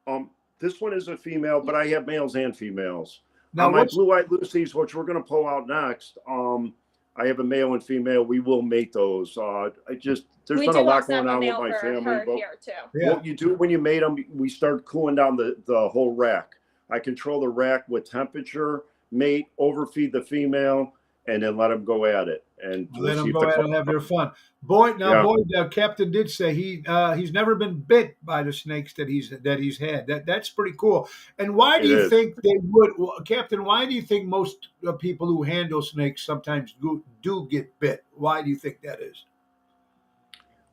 um, this one is a female, but I have males and females. Now, On my what's blue-eyed Lucies, which we're going to pull out next, I have a male and female. We will mate those. There's We been a do lot also have going a on with male my for family, her but here too. yeah? what you do when you mate them, we start cooling down the whole rack. I control the rack with temperature, mate, overfeed the female, and then let them go at it. And we'll Let see them if go the ahead and have their fun. Boy, now, yeah, boy, Captain did say he's never been bit by the snakes that he's had. That's pretty cool. And why do it you is. think they would, Captain? Why do you think most people who handle snakes sometimes do get bit? Why do you think that is?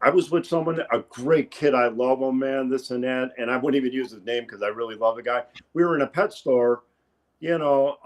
I was with someone, a great kid. I love him, man, this and that. And I wouldn't even use his name because I really love the guy. We were in a pet store, you know.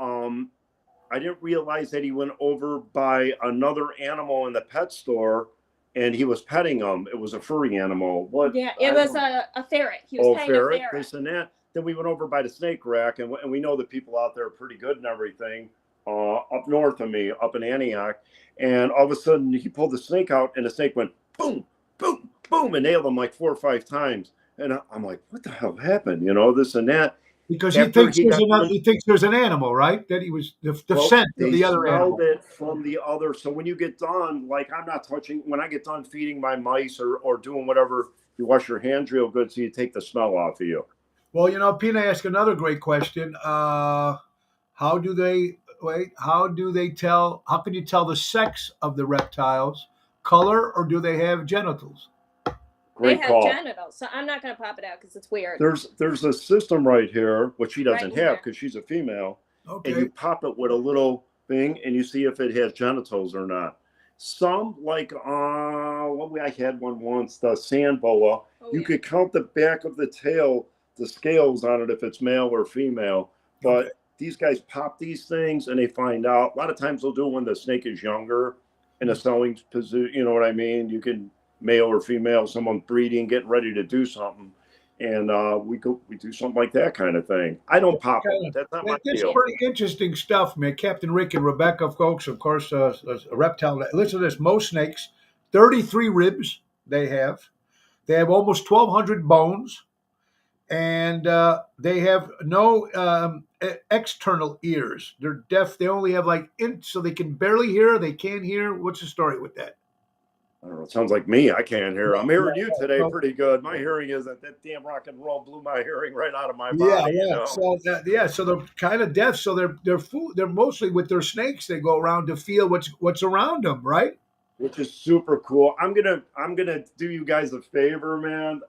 I didn't realize that he went over by another animal in the pet store and he was petting him. It was a furry animal. What? Yeah, it I was don't a ferret. He was Oh, petting a ferret, ferret. this and that. Then we went over by the snake rack, and we know the people out there are pretty good and everything. Up north of me, up in Antioch, and all of a sudden he pulled the snake out, and the snake went boom, boom, boom, and nailed him like 4 or 5 times. And I'm like, what the hell happened? This and that. Because he After thinks he got done, he thinks there's an animal, right? That he was the well, scent of they the other smelled animal. it from the other. So when you get done, like I'm not touching, when I get done feeding my mice or doing whatever, you wash your hands real good so you take the smell off of you. Well, Pina asked another great question. How do they wait? How do they tell? How can you tell the sex of the reptiles? Color, or do they have genitals? They Great have call. genitals, so I'm not gonna pop it out because it's weird. There's a system right here, which she Right doesn't in have here. because she's a female, and Okay. you pop it with a little thing, and you see if it has genitals or not. Some like I had one once, the sand boa. Oh, You yeah. could count the back of the tail, the scales on it if it's male or female. Okay. But these guys pop these things and they find out. A lot of times they'll do it when the snake is younger in a selling position. You know what I mean? You can male or female, someone breeding, getting ready to do something, and we do something like that kind of thing. I don't pop them. Kind of. That's not my That's deal. pretty interesting stuff, man. Captain Rick and Rebecca, folks, of course, a reptile. Listen to this: most snakes, 33 ribs they have. They have almost 1,200 bones, and they have no external ears. They're deaf. They only have so they can barely hear. They can't hear. What's the story with that? I don't know. It sounds like me. I can't hear. I'm hearing you today So, pretty good. My hearing is that damn rock and roll blew my hearing right out of my yeah, body. yeah. So they're kind of deaf. So they're mostly with their snakes. They go around to feel what's around them, right? Which is super cool. I'm gonna do you guys a favor, man.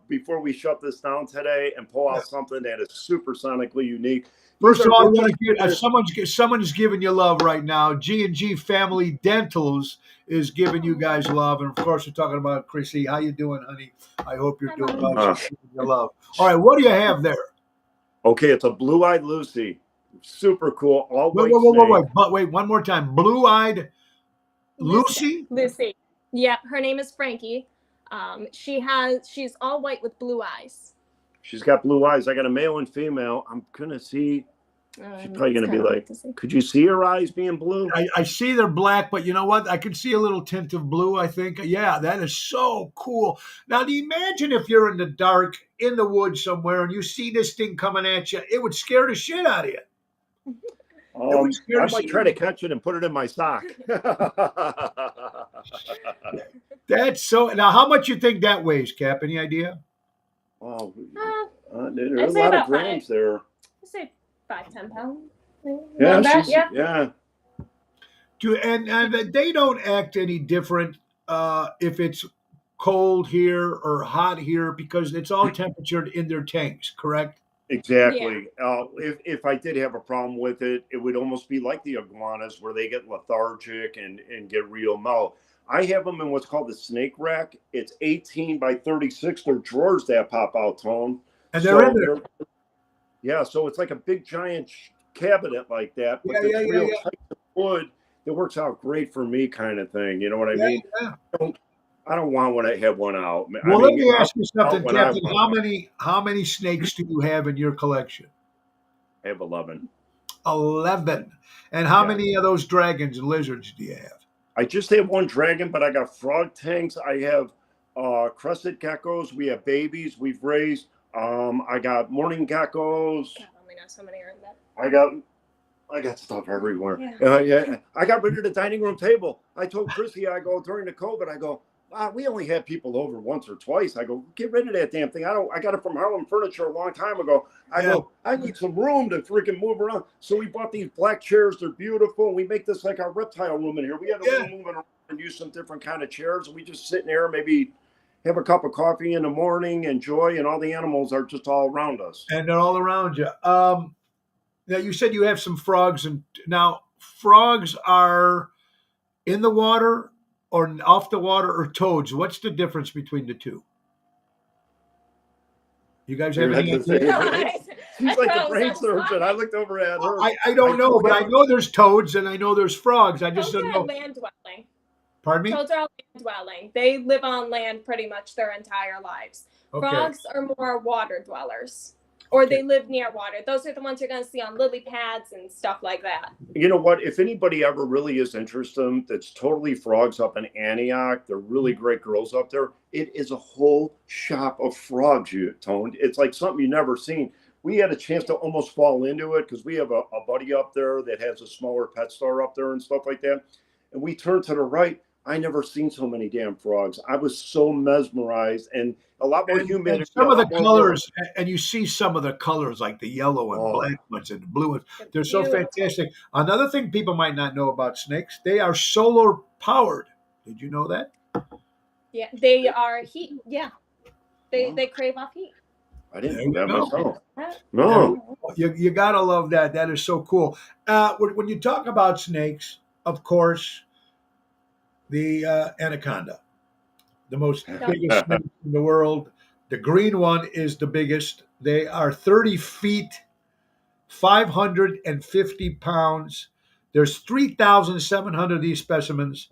Before we shut this down today and pull out something that is super sonically unique. First of all, I We're want just to give someone's giving you love right now. G&G Family Dentals is giving you guys love, and of course, we're talking about Chrissy. How you doing, honey? I hope you're doing well. She's giving you love. All right, what do you have there? okay. It's a blue-eyed Lucy, super cool, all Wait, white wait, wait, wait, snake. wait. But wait, one more time. Blue-eyed Lucy. Lucy. Yeah, her name is Frankie. She's all white with blue eyes. She's got blue eyes. I got a male and female. I'm gonna see. She's probably gonna be like, could you see her eyes being blue? I see they're black, but you know what? I can see a little tint of blue, I think. Yeah, that is so cool. Now, imagine if you're in the dark, in the woods somewhere, and you see this thing coming at you. It would scare the shit out of you. It was I scarce. might try to catch it and put it in my sock. That's so. Now, how much you think that weighs, Cap? Any idea? Oh, Uh, there are I'd a say lot of about grams there. I'd say 5-10 pounds. Yeah, Around that, she's yeah. yeah. And they don't act any different if it's cold here or hot here because it's all temperatured in their tanks, correct? Exactly. If I did have a problem with it, it would almost be like the iguanas where they get lethargic and get real mellow. I have them in what's called the snake rack. It's 18 by 36. They're drawers that pop out, Tone. And they're in So there. yeah, so it's like a big giant cabinet like that, but Yeah, it's yeah, yeah, real yeah. tight wood. It works out great for me, kind of thing. You know what I Yeah, mean? yeah. I don't want when I have one out. I Well, let mean, me I'll ask you out something, when I Captain. want one. How many snakes do you have in your collection? I have 11. 11. And how Yeah. many of those dragons and lizards do you have? I just have one dragon, but I got frog tanks. I have crested geckos. We have babies we've raised. I got morning geckos. God, oh my God, so many are in that. I got stuff everywhere. Yeah. Yeah. I got rid of the dining room table. I told Chrissy, I go during the COVID, I go, we only had people over once or twice. I go, get rid of that damn thing. I got it from Harlem Furniture a long time ago. I go, I need some room to freaking move around. So we bought these black chairs. They're beautiful. We make this like our reptile room in here. We had to move around and use some different kind of chairs. And we just sit in there, maybe have a cup of coffee in the morning, enjoy, and all the animals are just all around us. And they're all around you. Now, you said you have some frogs. And now, frogs are in the water or off the water or toads. What's the difference between the two? You guys have any idea? She's like a brain surgeon. I looked over at her. I don't know, but I know there's toads and I know there's frogs. I just Toads don't are know. land dwelling. Pardon me? Toads are all land dwelling. They live on land pretty much their entire lives. Okay. Frogs are more water dwellers, or they live near water. Those are the ones you're going to see on lily pads and stuff like that. You know what? If anybody ever really is interested, that's totally frogs up in Antioch. They're really great girls up there. It is a whole shop of frogs, you toned. It's like something you've never seen. We had a chance to almost fall into it because we have a buddy up there that has a smaller pet store up there and stuff like that. And we turned to the right. I never seen so many damn frogs. I was so mesmerized and a lot more humidity. And some of the colors, and you see some of the colors like the yellow and black ones and the blue ones. They're so fantastic. Another thing people might not know about snakes, they are solar powered. Did you know that? Yeah, they are heat. Yeah, they crave off heat. I didn't know that myself. No. You got to love that. That is so cool. When you talk about snakes, of course, the anaconda, the most biggest snake in the world. The green one is the biggest. They are 30 feet, 550 pounds. There's 3,700 of these specimens.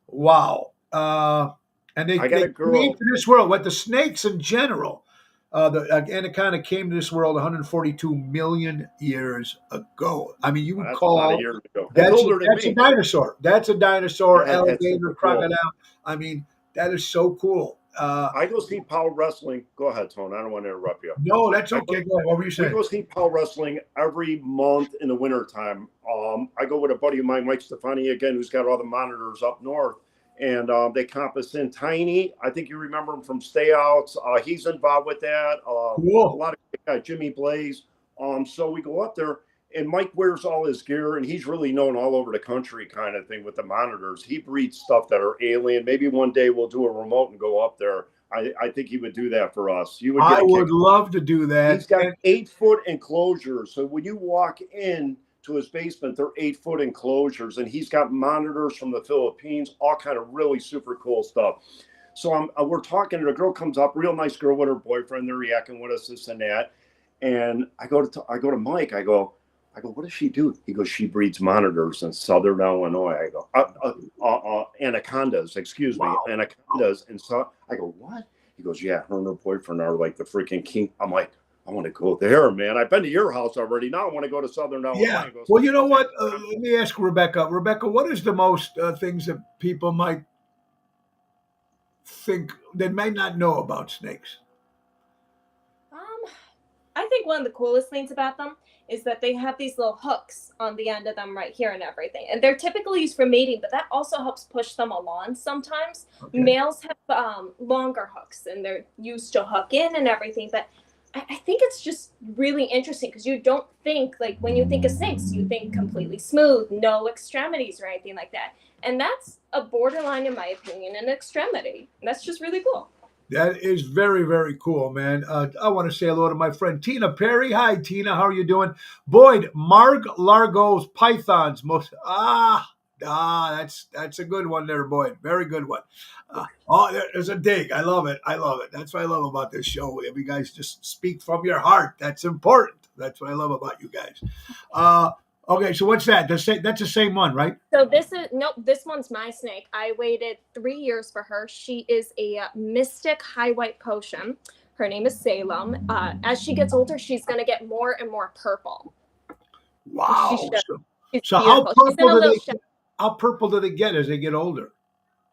Wow. And they came to this world. What the snakes in general, the anaconda came to this world 142 million years ago. I mean, you would call that's a dinosaur. That's a dinosaur, alligator, crocodile. I mean, that is so cool. I go see Power Wrestling. Go ahead, Tone. I don't want to interrupt you. No, that's okay. Go ahead. What were you saying? We go see Power Wrestling every month in the wintertime. I go with a buddy of mine, Mike Stefani, again, who's got all the monitors up north. And they comp us in. Tiny, I think you remember him from Stayouts. He's involved with that. Cool. A lot of guys, Jimmy Blaze. So we go up there, and Mike wears all his gear, and he's really known all over the country kind of thing with the monitors. He breeds stuff that are alien. Maybe one day we'll do a remote and go up there. I think he would do that for us. You would. I would love to do that. He's got 8-foot enclosures. So when you walk in to his basement, they're 8-foot enclosures, and he's got monitors from the Philippines, all kind of really super cool stuff. So we're talking, and a girl comes up, real nice girl with her boyfriend. They're yakking with us, this and that. And I go to Mike. I go, what does she do? He goes, she breeds monitors in Southern Illinois. I go, anacondas, excuse me, anacondas. And so I go, what? He goes, yeah, her and her boyfriend are like the freaking king. I'm like, I want to go there, man. I've been to your house already. Now I want to go to Southern Illinois. Yeah. Well, you know what? Let me ask Rebecca. Rebecca, what is the most things that people might think they might not know about snakes? I think one of the coolest things about them is that they have these little hooks on the end of them right here and everything. And they're typically used for mating, but that also helps push them along sometimes. Okay. Males have longer hooks and they're used to hook in and everything. But I think it's just really interesting because you don't think, like, when you think of snakes, you think completely smooth, no extremities or anything like that. And that's a borderline, in my opinion, an extremity. That's just really cool. That is very, very cool, man. I want to say hello to my friend Tina Perry. Hi, Tina. How are you doing? Boyd, Marg Largo's Pythons. That's a good one there, Boyd. Very good one. There's a dig. I love it. I love it. That's what I love about this show. You guys just speak from your heart. That's important. That's what I love about you guys. Okay, so what's that? That's the same one, right? So this one's my snake. I waited 3 years for her. She is a mystic high white potion. Her name is Salem. As she gets older, she's going to get more and more purple. Wow. She's So how purple do they get as they get older?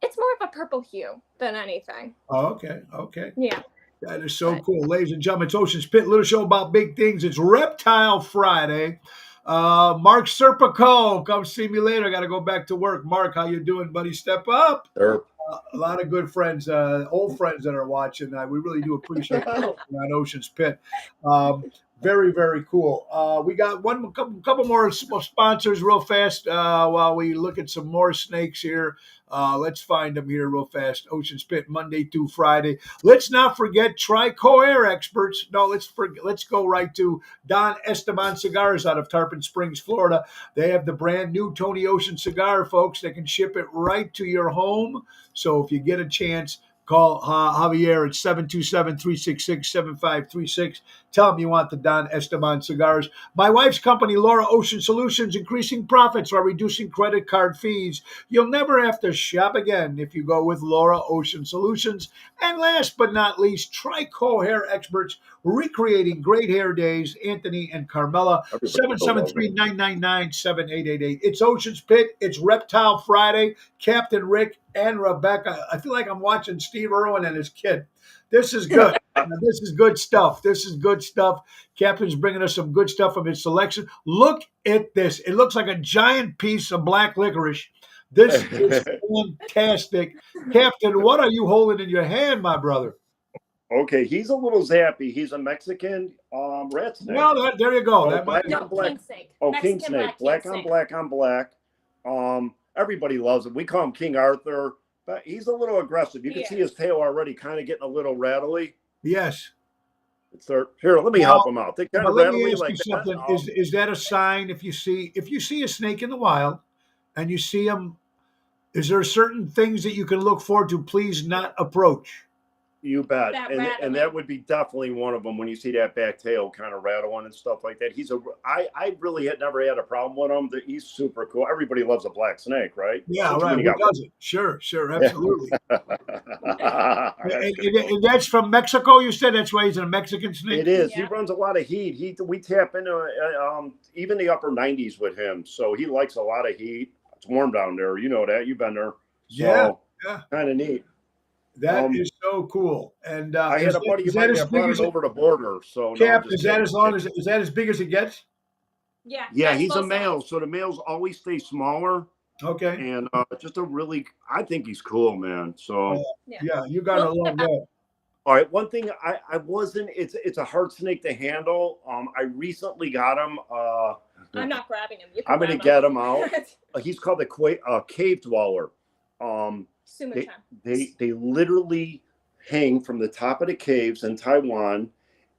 It's more of a purple hue than anything. Oh, okay. Okay. Yeah. That is so cool. Ladies and gentlemen, it's Ocean's Pit, little show about big things. It's Reptile Friday. Mark Serpico, come see me later. I got to go back to work. Mark, how you doing, buddy? Step up. Sure. A lot of good friends, old friends that are watching. We really do appreciate you on Ocean's Pit. Very, very cool. We got couple more sponsors real fast while we look at some more snakes here. Let's find them here real fast. Ocean's Pit, Monday through Friday. Let's not forget Trico experts. No, let's go right to Don Esteban Cigars out of Tarpon Springs, Florida. They have the brand new Tony Ocean cigar, folks. They can ship it right to your home. So if you get a chance, call Javier at 727-366-7536. Tell him you want the Don Esteban cigars. My wife's company, Laura Ocean Solutions, increasing profits while reducing credit card fees. You'll never have to shop again if you go with Laura Ocean Solutions. And last but not least, Trico Hair Experts, recreating great hair days. Anthony and Carmela, 773-999-7888. It's Ocean's Pit. It's Reptile Friday. Captain Rick and Rebecca. I feel like I'm watching Steve Irwin and his kid. This is good. This is good stuff. This is good stuff. Captain's bringing us some good stuff from his selection. Look at this. It looks like a giant piece of black licorice. This is fantastic. Captain, what are you holding in your hand, my brother? Okay, he's a little zappy. He's a Mexican rat snake. Well, there you go. King snake. Oh, King snake. Black on black on black. Everybody loves him. We call him King Arthur, but he's a little aggressive. You can see his tail already kind of getting a little rattly. Yes. Here, let me help him out. They kind of rattle me like something. Is that a sign if you see a snake in the wild and you see him, is there certain things that you can look for to please not approach? You bet. And that would be definitely one of them when you see that back tail kind of rattling and stuff like that. I really had never had a problem with him. He's super cool. Everybody loves a black snake, right? Yeah, right. Who doesn't? Sure, absolutely. and that's from Mexico, you said? That's why he's a Mexican snake? It is. Yeah. He runs a lot of heat. We tap into even the upper 90s with him. So he likes a lot of heat. It's warm down there. You know that. You've been there. So, yeah. Kind of neat. That is so cool. And I had a buddy of mine that brought it over the border. So Cap, is that as big as it gets? Yeah. Yeah, he's a male, so the males always stay smaller. Okay. And I think he's cool, man. So yeah, you got a long way. All right, one thing I wasn't. It's a hard snake to handle. I recently got him. I'm not grabbing him. I'm going to get him out. He's called the cave dweller. They literally hang from the top of the caves in Taiwan,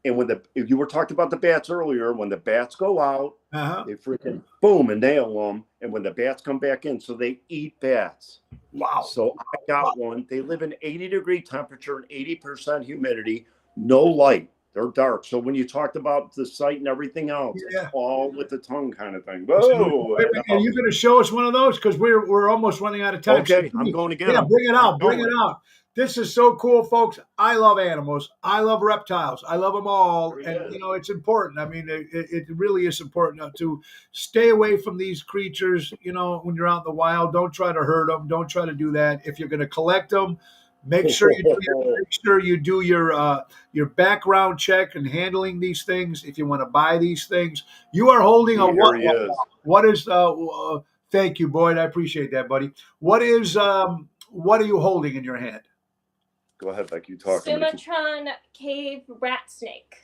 and if you were talking about the bats earlier, when the bats go out, they freaking boom and nail them, and when the bats come back in, so they eat bats. Wow! So I got one. They live in 80-degree temperature and 80% humidity, no light. They're dark. So when you talked about the sight and everything else, it's all with the tongue kind of thing. Whoa! Are you going to show us one of those? Because we're almost running out of time. Okay, I'm going to get them. Bring it out. Bring it out. This is so cool, folks. I love animals. I love reptiles. I love them all. And, it's important. I mean, it really is important to stay away from these creatures, when you're out in the wild. Don't try to hurt them. Don't try to do that. If you're going to collect them, Make sure you do your background check and handling these things. If you want to buy these things, you are holding a Here he is. what is thank you, Boyd. I appreciate that, buddy. What are you holding in your hand? Go ahead, Becky. You talk. Sumatran cave rat snake.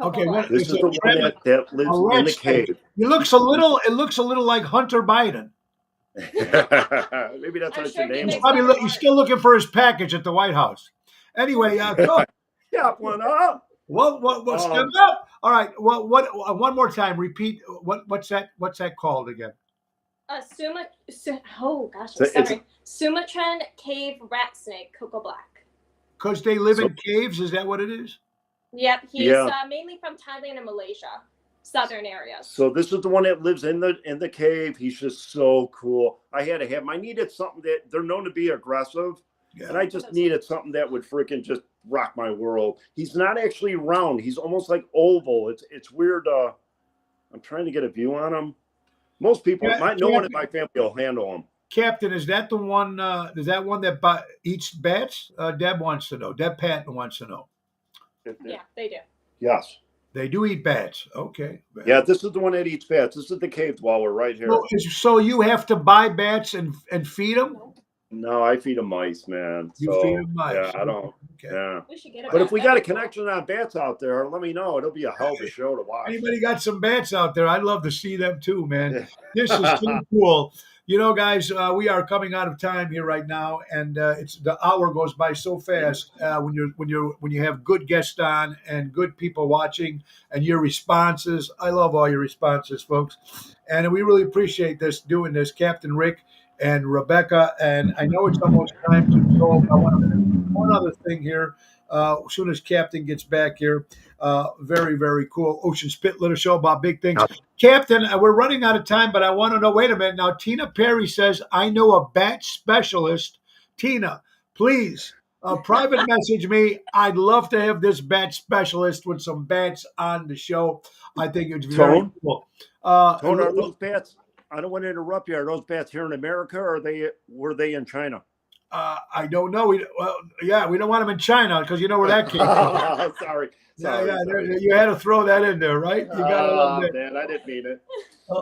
Okay, This is the one that lives in the cave. It looks a little like Hunter Biden. Maybe that's what your name is. He's still looking for his package at the White House. Anyway, go. Yeah, one up. What step up? All right. What one more time, repeat what's that called again? Sumatran cave rat snake, Cocoa Black. Because they live in caves, is that what it is? Yep, he's mainly from Thailand and Malaysia, southern areas. So this is the one that lives in the cave. He's just so cool. I had to have him. I needed something that they're known to be aggressive, and I just needed something that would freaking just rock my world. He's not actually round. He's almost like oval. It's weird. I'm trying to get a view on him. Most people, no one in my family will handle him. Captain, is that the one? Is that one that eats bats? Deb wants to know. Deb Patton wants to know. Yeah, they do. Yes. They do eat bats. Okay. Yeah, this is the one that eats bats. This is the cave dweller right here. So you have to buy bats and feed them? No, I feed them mice, man. You feed them mice. Yeah, I don't. Okay. Yeah. We should get but if we got a connection on bats out there, let me know. It'll be a hell of a show to watch. Anybody got some bats out there? I'd love to see them too, man. This is too cool. You know, guys, we are coming out of time here right now, and the hour goes by so fast when you have good guests on and good people watching, and your responses. I love all your responses, folks, and we really appreciate doing this, Captain Rick and Rebecca. And I know it's almost time to go. I want to mention one other thing here. As soon as Captain gets back here, very, very cool. Ocean Spit Litter Show about big things. Captain, we're running out of time, but I want to know, wait a minute. Now, Tina Perry says, I know a bat specialist. Tina, please, private message me. I'd love to have this bat specialist with some bats on the show. I think it's very cool. Tone, are those bats, I don't want to interrupt you, are those bats here in America, or were they in China? I don't know. We don't want them in China because you know where that came from. Sorry. You had to throw that in there, right? You got to love that. Man, I didn't mean it.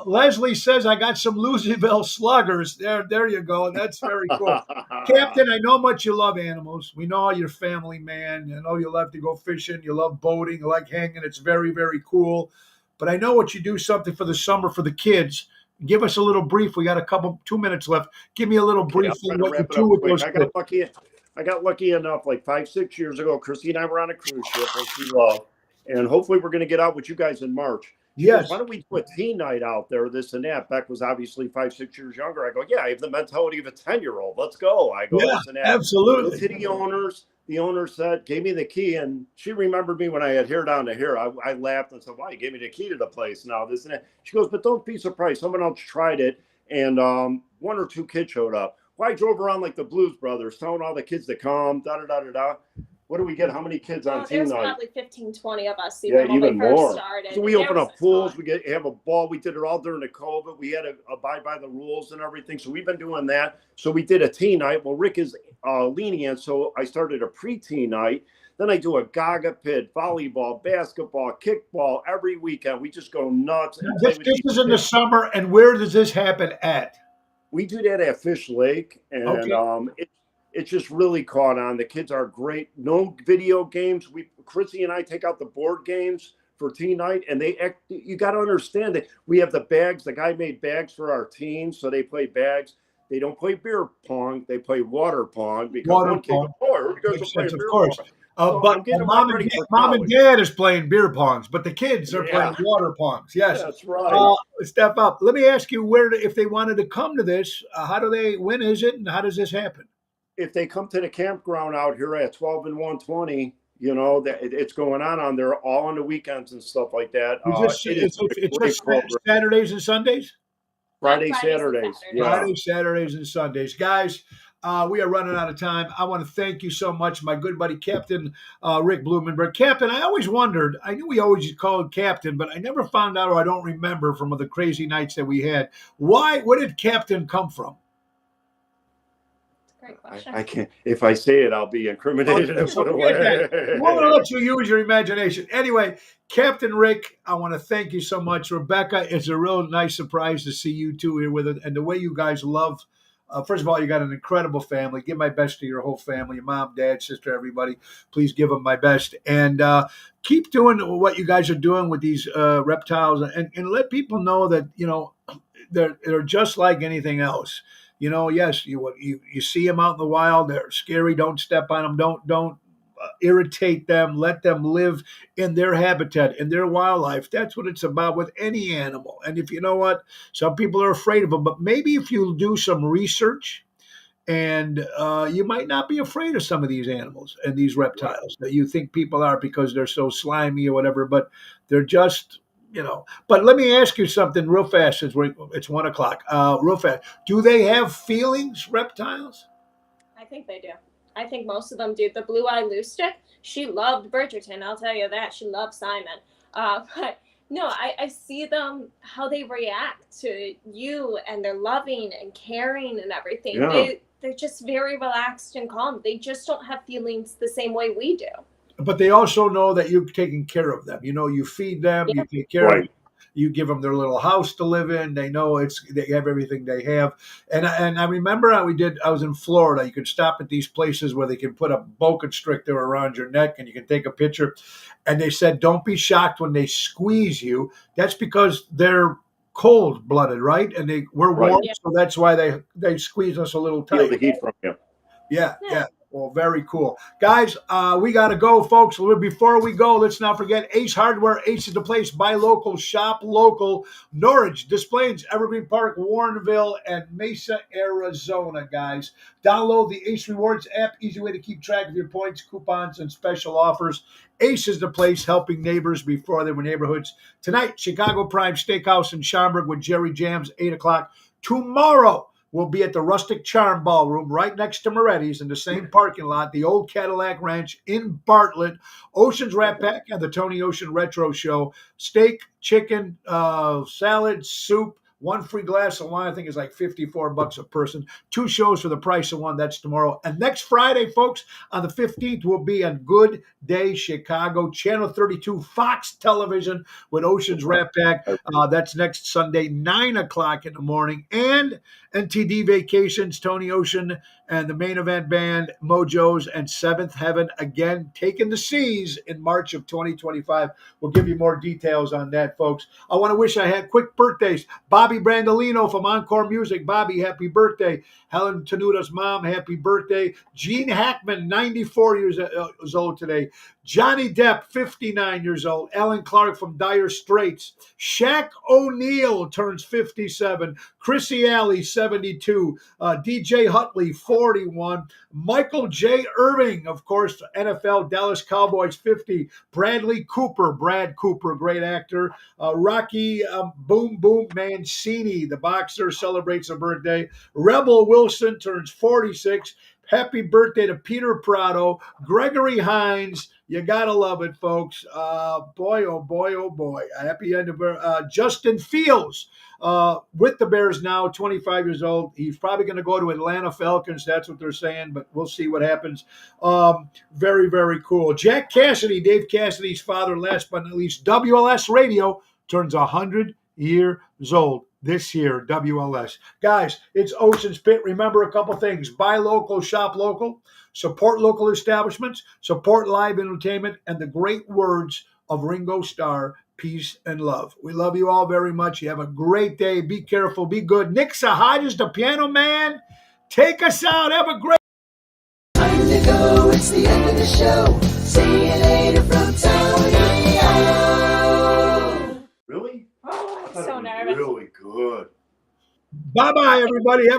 Leslie says, I got some Louisville sluggers. There you go. That's very cool. Captain, I know how much you love animals. We know you're family man. I know you love to go fishing. You love boating. You like hanging. It's very, very cool. But I know what you do something for the summer for the kids. Give us a little brief. We got 2 minutes left. Give me a little brief on what you do with those kids. I got lucky enough like 5-6 years ago. Chrissy and I were on a cruise ship, which we love. And hopefully we're going to get out with you guys in March. Yes. Why don't we do a teen night out there, this and that? Beck was obviously 5-6 years younger. I go, yeah, I have the mentality of a 10-year-old. Let's go. I go, this and that. Absolutely. To the owners. The owner gave me the key, and she remembered me when I had hair down to here. I laughed and said, wow, you gave me the key to the place now, this and that. She goes, but don't be surprised. Someone else tried it, and 1 or 2 kids showed up. Well, I drove around like the Blues Brothers, telling all the kids to come, da-da-da-da-da. What do we get? How many kids on team night? There's probably 15, 20 of us even more. Started. So we open up pools. We have a ball. We did it all during the COVID. We had to abide by the rules and everything. So we've been doing that. So we did a teen night. Well, Rick is lenient, so I started a pre-teen night. Then I do a Gaga pit, volleyball, basketball, kickball every weekend. We just go nuts. This is in the summer, and where does this happen at? We do that at Fish Lake, and it's just really caught on. The kids are great. No video games. Chrissy and I take out the board games for teen night, and you got to understand that we have the bags. The guy made bags for our teens, so they play bags. They don't play beer pong. They play water pong because one kid goes play beer pong. But mom and dad is playing beer pongs, but the kids are playing water pongs. Yes, that's right. Step up. Let me ask you, if they wanted to come to this, when is it, and how does this happen? If they come to the campground out here at 12 and 120, you know, that it's going on there all on the weekends and stuff like that. It's just Saturdays and Sundays? Friday, Saturdays. Friday, Saturdays, and Sundays. Guys, we are running out of time. I want to thank you so much, my good buddy, Captain Rick Blumenberg. Captain, I always wondered, I knew we always called Captain, but I never found out, or I don't remember from the crazy nights that we had. Where did Captain come from? Great question. I can't. If I say it, I'll be incriminated and put away. We're going to let you use your imagination. Anyway, Captain Rick, I want to thank you so much. Rebecca, it's a real nice surprise to see you two here with it. And the way you guys love, first of all, you got an incredible family. Give my best to your whole family, your mom, dad, sister, everybody. Please give them my best. And keep doing what you guys are doing with these reptiles, and let people know that, they're just like anything else. Yes, you see them out in the wild. They're scary. Don't step on them. Don't irritate them. Let them live in their habitat, in their wildlife. That's what it's about with any animal. And if you know what, some people are afraid of them, but maybe if you do some research, and you might not be afraid of some of these animals and these reptiles that you think people are because they're so slimy or whatever, but they're just, But let me ask you something real fast since it's 1 o'clock. Real fast. Do they have feelings, reptiles? I think they do. I think most of them do. The blue-eyed loostick, she loved Bridgerton. I'll tell you that. She loved Simon. But no, I see them, how they react to you, and they're loving and caring and everything. Yeah. They're just very relaxed and calm. They just don't have feelings the same way we do. But they also know that you're taking care of them. You feed them, you take care of them, you give them their little house to live in. They know they have everything they have. And I remember I was in Florida. You could stop at these places where they can put a boa constrictor around your neck and you can take a picture. And they said, don't be shocked when they squeeze you. That's because they're cold-blooded, right? And we're warm, Right. Yeah. so that's why they squeeze us a little tight. Feel the heat from you. Yeah. Well, very cool. Guys, we got to go, folks. Before we go, let's not forget Ace Hardware. Ace is the place. Buy local, shop local. Norwich, Des Plaines, Evergreen Park, Warrenville, and Mesa, Arizona, guys. Download the Ace Rewards app. Easy way to keep track of your points, coupons, and special offers. Ace is the place, helping neighbors before they were neighborhoods. Tonight, Chicago Prime Steakhouse in Schaumburg with Jerry Jams, 8 o'clock. Tomorrow, we'll be at the Rustic Charm Ballroom right next to Moretti's in the same parking lot, the old Cadillac Ranch in Bartlett. Ocean's Rat Pack and the Tony Ocean Retro Show. Steak, chicken, salad, soup. One free glass of wine, I think, is like $54 a person. 2 shows for the price of one. That's tomorrow. And next Friday, folks, on the 15th, we'll be on Good Day Chicago, Channel 32, Fox Television with Ocean's Rat Pack. That's next Sunday, 9 o'clock in the morning. And NTD Vacations, Tony Ocean, and the Main Event Band, Mojos, and Seventh Heaven, again, taking the seas in March of 2025. We'll give you more details on that, folks. I want to wish I had quick birthdays. Bobby Brandolino from Encore Music. Bobby, happy birthday. Helen Tenuda's mom, happy birthday. Gene Hackman, 94 years old today. Johnny Depp, 59 years old. Alan Clark from Dire Straits. Shaq O'Neal turns 57. Chrissy Alley, 72. DJ Hutley, 41. Michael J. Irving, of course, NFL Dallas Cowboys, 50. Brad Cooper, great actor. Rocky Boom Boom Mancini, the boxer, celebrates a birthday. Rebel Wilson turns 46. Happy birthday to Peter Prado. Gregory Hines, you gotta love it, folks. Boy, oh boy, oh boy. A happy end of Justin Fields with the Bears now, 25 years old. He's probably going to go to Atlanta Falcons. That's what they're saying, but we'll see what happens. Very, very cool. Jack Cassidy, Dave Cassidy's father, last but not least. WLS Radio turns 100 years old this year, WLS. Guys, it's Ocean's Pit. Remember a couple things. Buy local, shop local, support local establishments, support live entertainment, and the great words of Ringo Starr, peace and love. We love you all very much. You have a great day. Be careful. Be good. Nick Sahajas, the piano man, take us out. Have a great Time to go. It's the end of the show. See you later from Tony O. Really? Oh, I I'm thought so it was nervous. really good. bye-bye, everybody. Have a